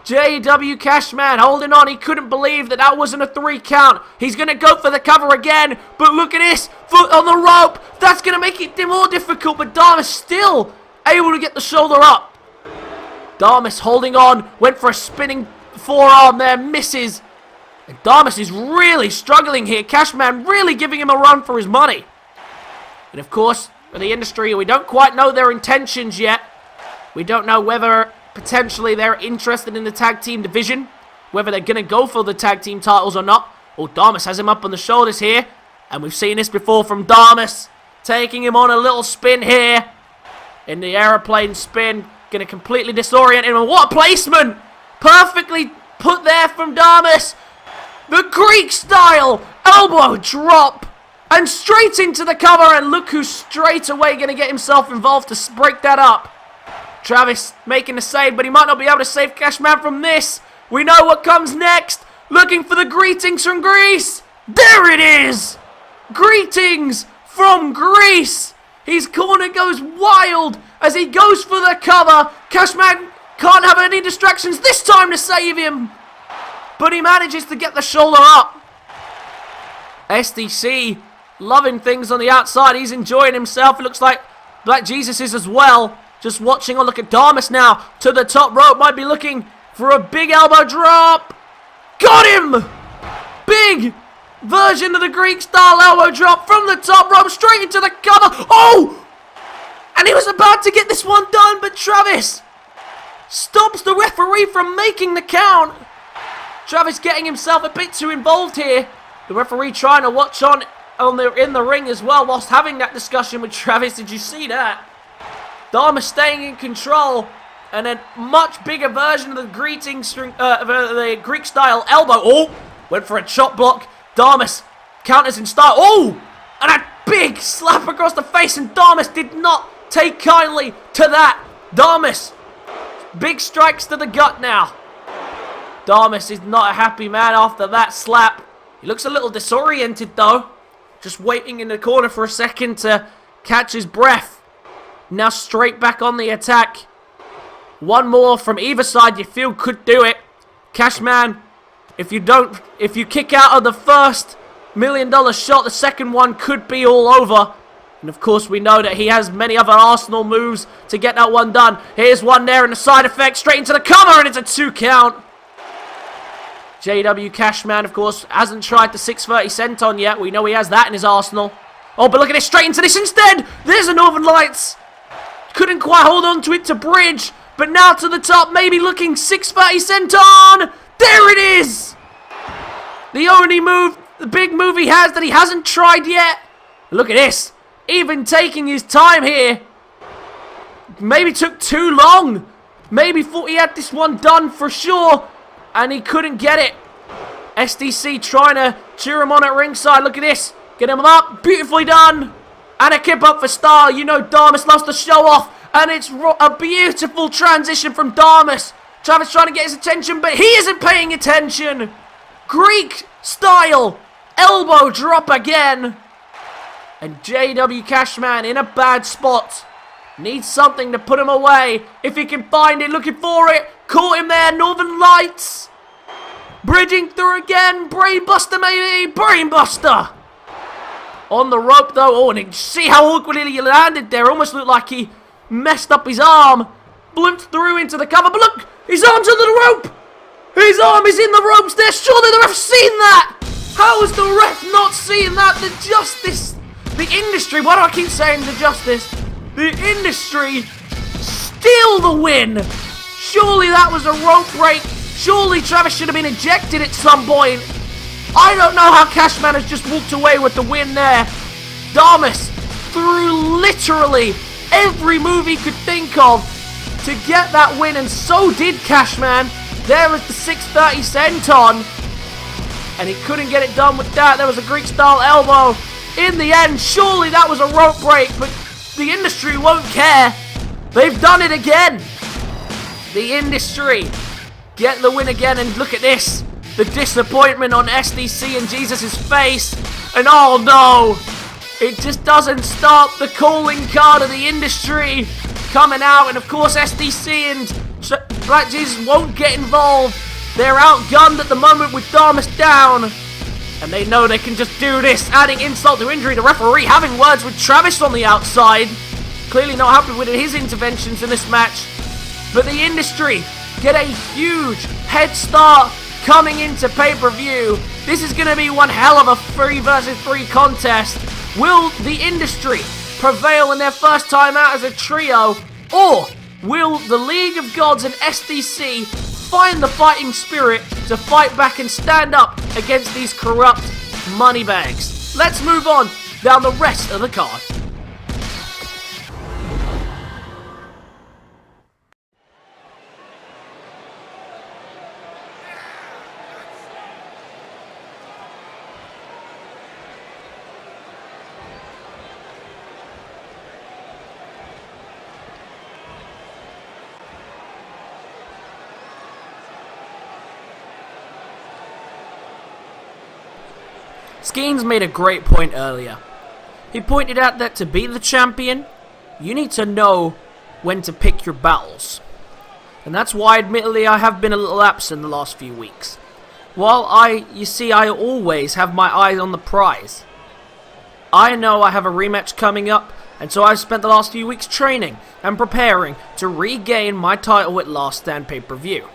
JW Cashman holding on. He couldn't believe that that wasn't a 3 count. He's going to go for the cover again. But look at this. Foot on the rope. That's going to make it more difficult. But Durmus still able to get the shoulder up. Durmus holding on. Went for a spinning forearm there. Misses. And Durmus is really struggling here. Cashman really giving him a run for his money. And of course, for the industry, we don't quite know their intentions yet. We don't know whether potentially they're interested in the tag team division, whether they're going to go for the tag team titles or not. Oh, Durmus has him up on the shoulders here. And we've seen this before from Durmus. Taking him on a little spin here. In the aeroplane spin. Going to completely disorient him. And what a placement! Perfectly put there from Durmus. The Greek style elbow drop. And straight into the cover. And look who's straight away going to get himself involved to break that up. Travis making the save, but he might not be able to save Cashman from this. We know what comes next. Looking for the greetings from Greece. There it is. Greetings from Greece. His corner goes wild as he goes for the cover. Cashman can't have any distractions this time to save him. But he manages to get the shoulder up. SDC loving things on the outside. He's enjoying himself. It looks like Black Jesus is as well. Just watching. Oh, look at Durmus now. To the top rope. Might be looking for a big elbow drop. Got him! Big version of the Greek style elbow drop from the top rope. Straight into the cover. Oh! And he was about to get this one done. But Travis stops the referee from making the count. Travis getting himself a bit too involved here. The referee trying to watch in the ring as well whilst having that discussion with Travis. Did you see that? Durmus staying in control, and a much bigger version of the the Greek style elbow. Oh, went for a chop block. Durmus counters in style. Oh, and a big slap across the face, and Durmus did not take kindly to that. Durmus, big strikes to the gut now. Durmus is not a happy man after that slap. He looks a little disoriented though, just waiting in the corner for a second to catch his breath. Now straight back on the attack. One more from either side you feel could do it. Cashman, if you kick out of the first $1 million shot, the second one could be all over. And of course we know that he has many other arsenal moves to get that one done. Here's one there and the side effect straight into the cover, and it's a 2 count. JW Cashman, of course, hasn't tried the 630 senton yet. We know he has that in his arsenal. Oh, but look at this, straight into this instead. There's a Northern Lights. Couldn't quite hold on to it to bridge, but now to the top, maybe looking 630 senton. There it is. The only move, the big move he has that he hasn't tried yet. Look at this. Even taking his time here. Maybe took too long. Maybe thought he had this one done for sure, and he couldn't get it. SDC trying to cheer him on at ringside. Look at this. Get him up. Beautifully done. And a kip up for style. You know Durmus loves to show off. And it's a beautiful transition from Durmus. Travis trying to get his attention, but he isn't paying attention. Greek style. Elbow drop again. And JW Cashman in a bad spot. Needs something to put him away. If he can find it, looking for it. Caught him there. Northern Lights. Bridging through again. Brainbuster maybe. Brainbuster. On the rope though. Oh, and see how awkwardly he landed there. Almost looked like he messed up his arm. Blimped through into the cover. But look, his arm's under the rope. His arm is in the ropes there. Surely the ref's seen that. How has the ref not seen that? The justice, the industry. Why do I keep saying the justice? The industry steal the win. Surely that was a rope break. Surely Travis should have been ejected at some point. I don't know how Cashman has just walked away with the win there. Durmus threw literally every move he could think of to get that win, and so did Cashman. There was the 630 senton, and he couldn't get it done with that. There was a Greek-style elbow. In the end, surely that was a rope break, but the industry won't care. They've done it again. The industry get the win again, and look at this. The disappointment on SDC and Jesus' face. And oh no, it just doesn't stop. The calling card of the industry coming out. And of course SDC and Black Jesus won't get involved. They're outgunned at the moment with Durmus down. And they know they can just do this, adding insult to injury. The referee having words with Travis on the outside. Clearly not happy with his interventions in this match. But the industry get a huge head start coming into pay-per-view. This is going to be one hell of a 3 versus 3 contest. Will the industry prevail in their first time out as a trio? Or will the League of Gods and SDC find the fighting spirit to fight back and stand up against these corrupt moneybags? Let's move on down the rest of the card. Skeens made a great point earlier. He pointed out that to be the champion, you need to know when to pick your battles. And that's why, admittedly, I have been a little absent the last few weeks. While I always have my eyes on the prize. I know I have a rematch coming up, and so I've spent the last few weeks training and preparing to regain my title at Last Stand pay-per-view.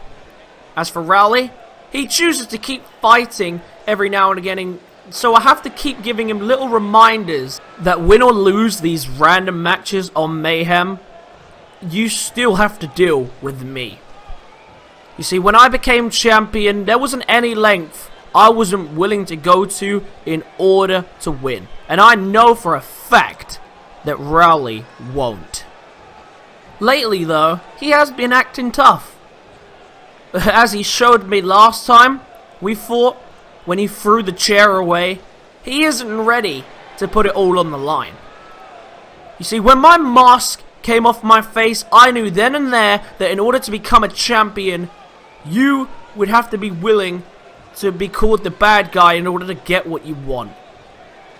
As for Halie, he chooses to keep fighting every now and again, so I have to keep giving him little reminders that win or lose these random matches on Mayhem, you still have to deal with me. You see, when I became champion, there wasn't any length I wasn't willing to go to in order to win. And I know for a fact that Halie won't. Lately though, he has been acting tough. As he showed me last time we fought, when he threw the chair away, he isn't ready to put it all on the line. You see, when my mask came off my face, I knew then and there that in order to become a champion, you would have to be willing to be called the bad guy in order to get what you want.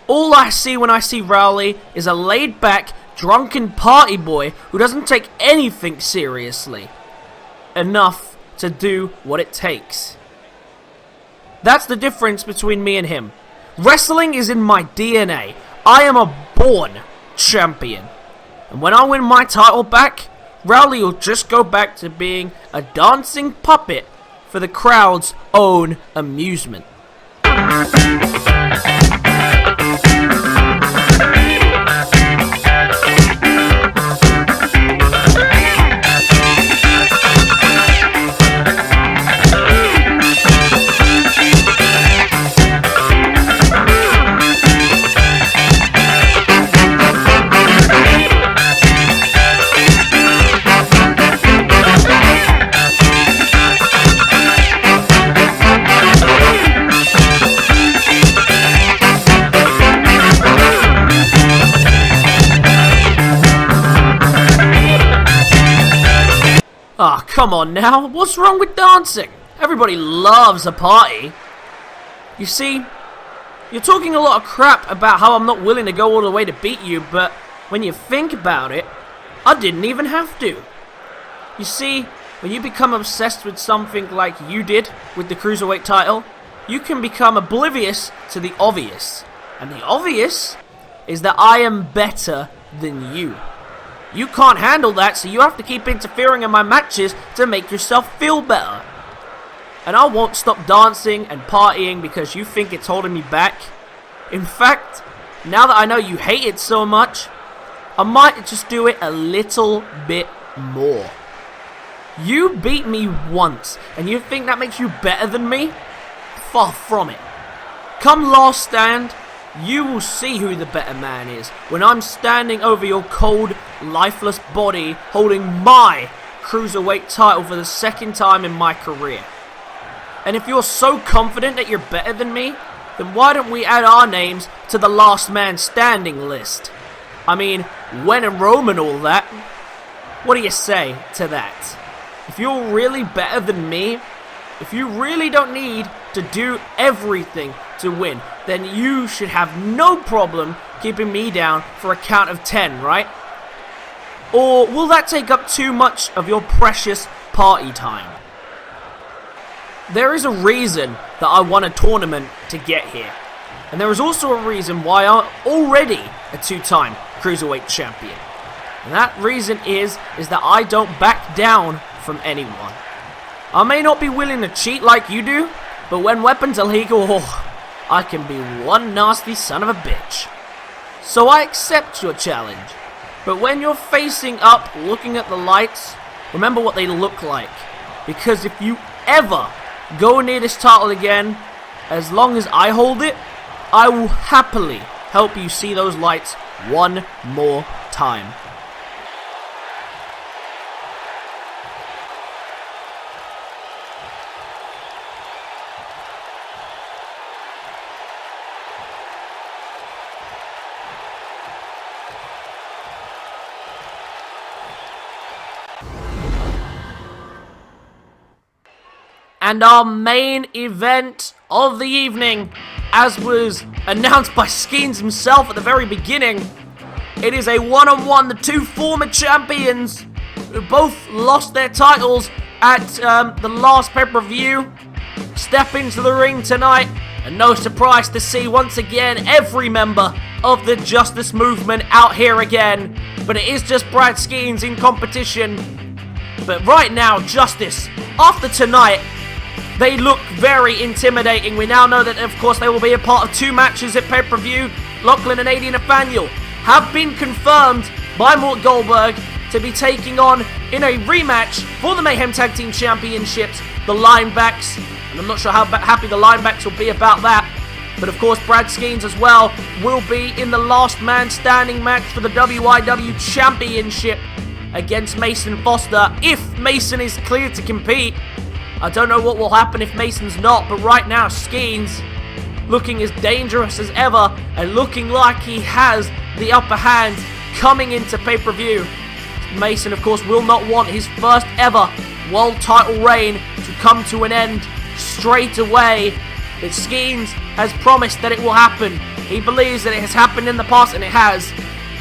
All I see when I see Halie is a laid-back, drunken party boy who doesn't take anything seriously enough to do what it takes. That's the difference between me and him. Wrestling is in my DNA. I am a born champion. And when I win my title back, Halie will just go back to being a dancing puppet for the crowd's own amusement. Ah, come on now. What's wrong with dancing? Everybody loves a party. You see, you're talking a lot of crap about how I'm not willing to go all the way to beat you, but when you think about it, I didn't even have to. You see, when you become obsessed with something like you did with the Cruiserweight title, you can become oblivious to the obvious. And the obvious is that I am better than you. You can't handle that, so you have to keep interfering in my matches to make yourself feel better. And I won't stop dancing and partying because you think it's holding me back. In fact, now that I know you hate it so much, I might just do it a little bit more. You beat me once, and you think that makes you better than me? Far from it. Come last stand, you will see who the better man is when I'm standing over your cold, lifeless body holding my Cruiserweight title for the second time in my career. And if you're so confident that you're better than me, then why don't we add our names to the last man standing list? I mean, when in Rome and all that. What do you say to that? If you're really better than me, if you really don't need to do everything to win, then you should have no problem keeping me down for a count of 10, right? Or will that take up too much of your precious party time? There is a reason that I won a tournament to get here. And there is also a reason why I'm already a two-time Cruiserweight champion. And that reason is that I don't back down from anyone. I may not be willing to cheat like you do, but when weapons are legal, I can be one nasty son of a bitch. So I accept your challenge. But when you're facing up, looking at the lights, remember what they look like. Because if you ever go near this title again, as long as I hold it, I will happily help you see those lights one more time. And our main event of the evening, as was announced by Skeens himself at the very beginning, it is a one-on-one. The two former champions who both lost their titles at the last pay-per-view step into the ring tonight. And no surprise to see once again every member of the Justice Movement out here again. But it is just Brad Skeens in competition. But right now, Justice, after tonight, they look very intimidating. We now know that, of course, they will be a part of two matches at pay-per-view. Lachlan and AD Nathaniel have been confirmed by Mort Goldberg to be taking on, in a rematch for the Mayhem Tag Team Championships, the Linebacks. And I'm not sure how happy the Linebacks will be about that. But, of course, Brad Skeens as well will be in the last man standing match for the WIW Championship against Mason Foster, if Mason is cleared to compete. I don't know what will happen if Mason's not, but right now, Skeens looking as dangerous as ever and looking like he has the upper hand coming into pay-per-view. Mason, of course, will not want his first ever world title reign to come to an end straight away. But Skeens has promised that it will happen. He believes that it has happened in the past, and it has.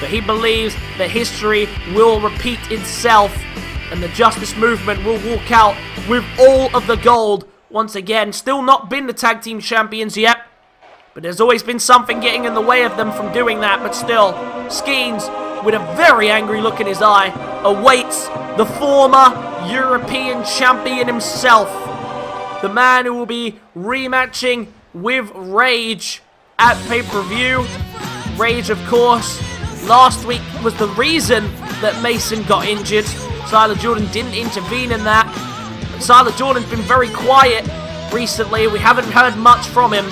But he believes that history will repeat itself, and the Justice Movement will walk out with all of the gold. Once again, still not been the tag team champions yet, but there's always been something getting in the way of them from doing that. But still, Skeens, with a very angry look in his eye, awaits the former European champion himself, the man who will be rematching with Rage at pay-per-view. Rage, of course, last week was the reason that Mason got injured. Sylar Jordan didn't intervene in that. But Sylar Jordan's been very quiet recently. We haven't heard much from him.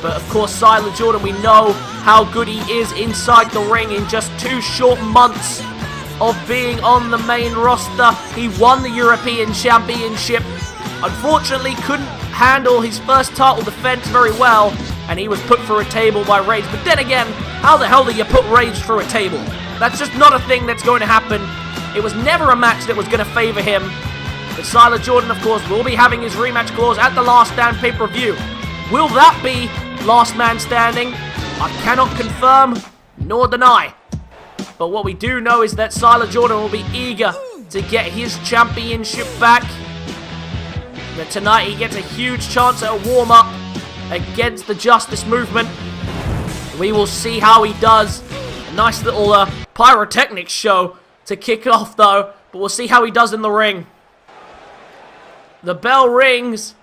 But of course, Sylar Jordan, we know how good he is inside the ring in just 2 short months of being on the main roster. He won the European Championship. Unfortunately, couldn't handle his first title defense very well, and he was put through a table by Rage. But then again, how the hell do you put Rage through a table? That's just not a thing that's going to happen. It was never a match that was going to favor him. But Sylar Jordan, of course, will be having his rematch clause at the Last Stand pay-per-view. Will that be last man standing? I cannot confirm nor deny. But what we do know is that Sylar Jordan will be eager to get his championship back. But tonight he gets a huge chance at a warm-up against the Justice movement. We will see how he does. A nice little pyrotechnics show to kick off though. But we'll see how he does in the ring. The bell rings.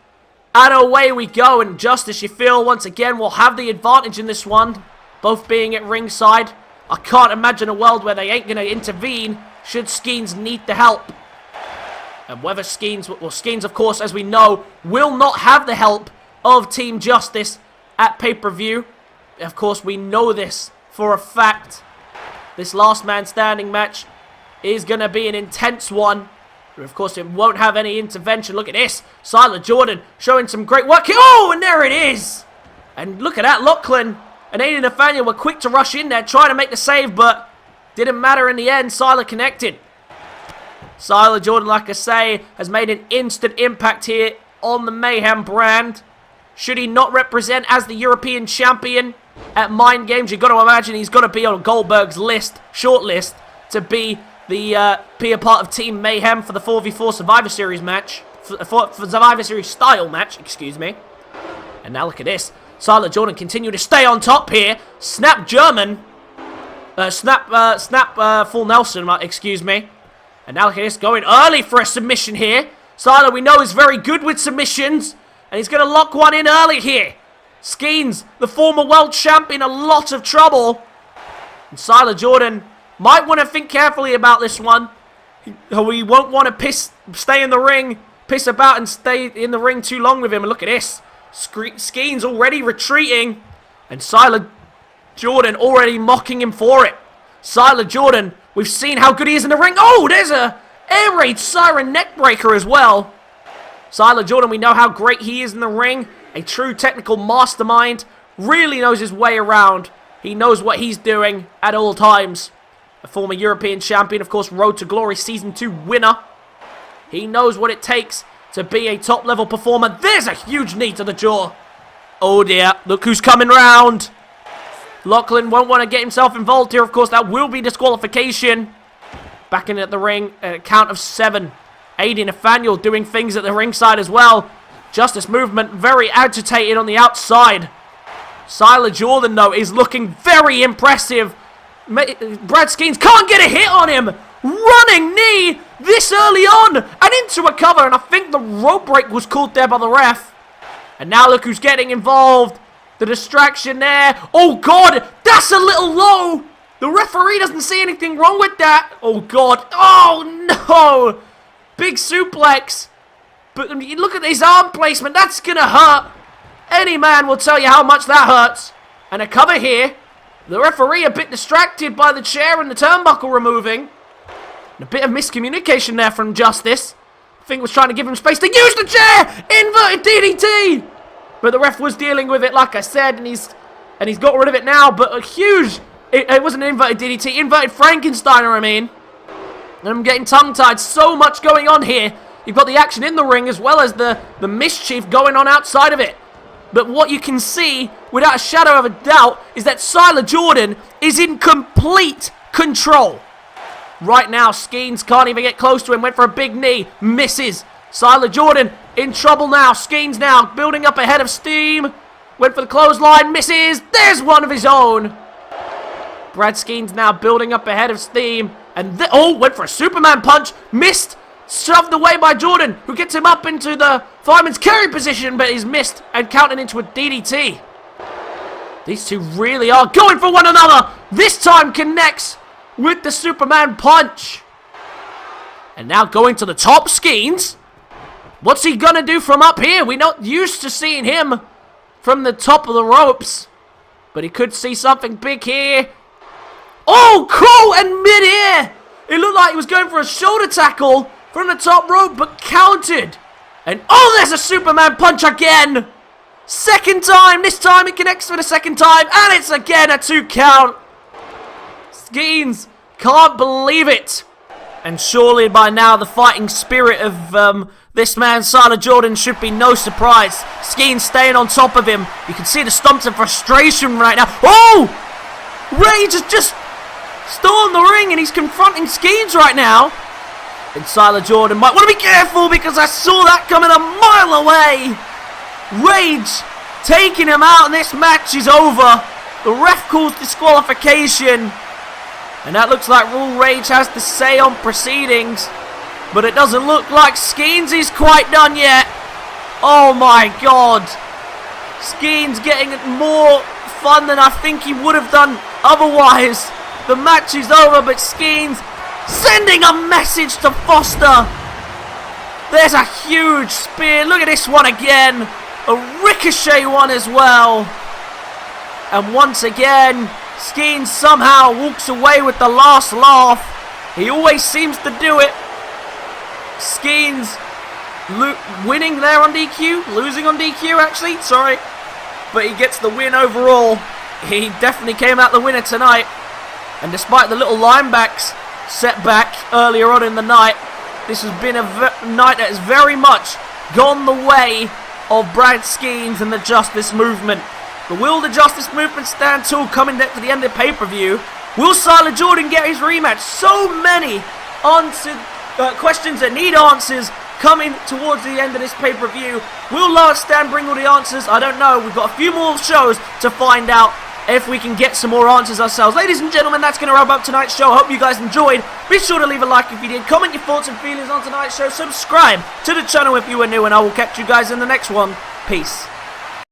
And away we go. And Justice, you feel, once again, will have the advantage in this one. Both being at ringside. I can't imagine a world where they ain't going to intervene should Skeens need the help. And whether Skeens, well, Skeens, of course, as we know, will not have the help of Team Justice at pay-per-view. Of course, we know this for a fact. This last man standing match is going to be an intense one. Of course, it won't have any intervention. Look at this. Sylar Jordan showing some great work. Oh, and there it is. And look at that. Lachlan and Aiden Nathaniel were quick to rush in there, trying to make the save, but didn't matter in the end. Sylar connected. Sylar Jordan, like I say, has made an instant impact here on the Mayhem brand. Should he not represent as the European champion at Mind Games, you've got to imagine he's got to be on Goldberg's list, short list, to be a part of Team Mayhem for the 4v4 Survivor Series match. For Survivor Series style match, excuse me. And now look at this. Sylar Jordan continue to stay on top here. Snap German. Full Nelson, excuse me. And now look at this, going early for a submission here. Sylar, we know, is very good with submissions. And he's going to lock one in early here. Skeens, the former world champion, a lot of trouble. And Sylar Jordan might want to think carefully about this one. We won't want to stay in the ring, piss about and stay in the ring too long with him. And look at this. Skeens already retreating. And Sylar Jordan already mocking him for it. Sylar Jordan, we've seen how good he is in the ring. Oh, there's a air raid siren neckbreaker as well. Sylar Jordan, we know how great he is in the ring. A true technical mastermind. Really knows his way around. He knows what he's doing at all times. A former European champion, of course, Road to Glory Season 2 winner. He knows what it takes to be a top-level performer. There's a huge knee to the jaw. Oh dear, look who's coming round. Lachlan won't want to get himself involved here. Of course, that will be disqualification. Back in at the ring, at a count of 7. Aiden Nathaniel doing things at the ringside as well. Justice movement very agitated on the outside. Sylar Jordan, though, is looking very impressive. Brad Skeens can't get a hit on him. Running knee this early on and into a cover. And I think the rope break was called there by the ref. And now look who's getting involved. The distraction there. Oh, God. That's a little low. The referee doesn't see anything wrong with that. Oh, God. Oh, no. Big suplex. But look at his arm placement. That's going to hurt. Any man will tell you how much that hurts. And a cover here. The referee a bit distracted by the chair and the turnbuckle removing. And a bit of miscommunication there from Justice. I think was trying to give him space to use the chair. Inverted DDT. But the ref was dealing with it, like I said, and he's got rid of it now. But a huge, it wasn't an inverted DDT, inverted Frankensteiner, I mean. And I'm getting tongue-tied. So much going on here. You've got the action in the ring as well as the mischief going on outside of it. But what you can see, without a shadow of a doubt, is that Sylar Jordan is in complete control. Right now, Skeens can't even get close to him. Went for a big knee. Misses. Sylar Jordan in trouble now. Skeens now building up ahead of steam. Went for the clothesline. Misses. There's one of his own. Brad Skeens now building up ahead of steam. And went for a Superman punch. Missed. Shoved away by Jordan, who gets him up into the fireman's carry position, but he's missed and counted into a DDT. These two really are going for one another. This time connects with the Superman punch. And now going to the top, Skeens. What's he going to do from up here? We're not used to seeing him from the top of the ropes. But he could see something big here. Oh, cool! And mid-air. It looked like he was going for a shoulder tackle from the top rope, but countered. And oh, there's a Superman punch again. Second time. This time it connects for the second time. And it's again a 2 count. Skeens can't believe it. And surely by now the fighting spirit of this man, Sylar Jordan, should be no surprise. Skeens staying on top of him. You can see the stomps of frustration right now. Oh! Rage has just stormed the ring and he's confronting Skeens right now. And Sylar Jordan might want to be careful because I saw that coming a mile away. Rage taking him out and this match is over. The ref calls disqualification. And that looks like all Rage has to say on proceedings. But it doesn't look like Skeens is quite done yet. Oh my god. Skeens getting more fun than I think he would have done otherwise. The match is over, but Skeens sending a message to Foster. There's a huge spear. Look at this one again. A ricochet one as well. And once again, Skeens somehow walks away with the last laugh. He always seems to do it. Skeens winning there on DQ. Losing on DQ, actually. Sorry. But he gets the win overall. He definitely came out the winner tonight. And despite the little linebacks setback earlier on in the night, this has been a night that has very much gone the way of Brad Skeens and the Justice Movement. But will the Justice Movement stand tall coming to the end of the pay-per-view? Will Sylar Jordan get his rematch? So many questions that need answers coming towards the end of this pay-per-view. Will Last Stand bring all the answers? I don't know. We've got a few more shows to find out if we can get some more answers ourselves. Ladies and gentlemen, that's going to wrap up tonight's show. I hope you guys enjoyed. Be sure to leave a like if you did. Comment your thoughts and feelings on tonight's show. Subscribe to the channel if you are new, and I will catch you guys in the next one. Peace.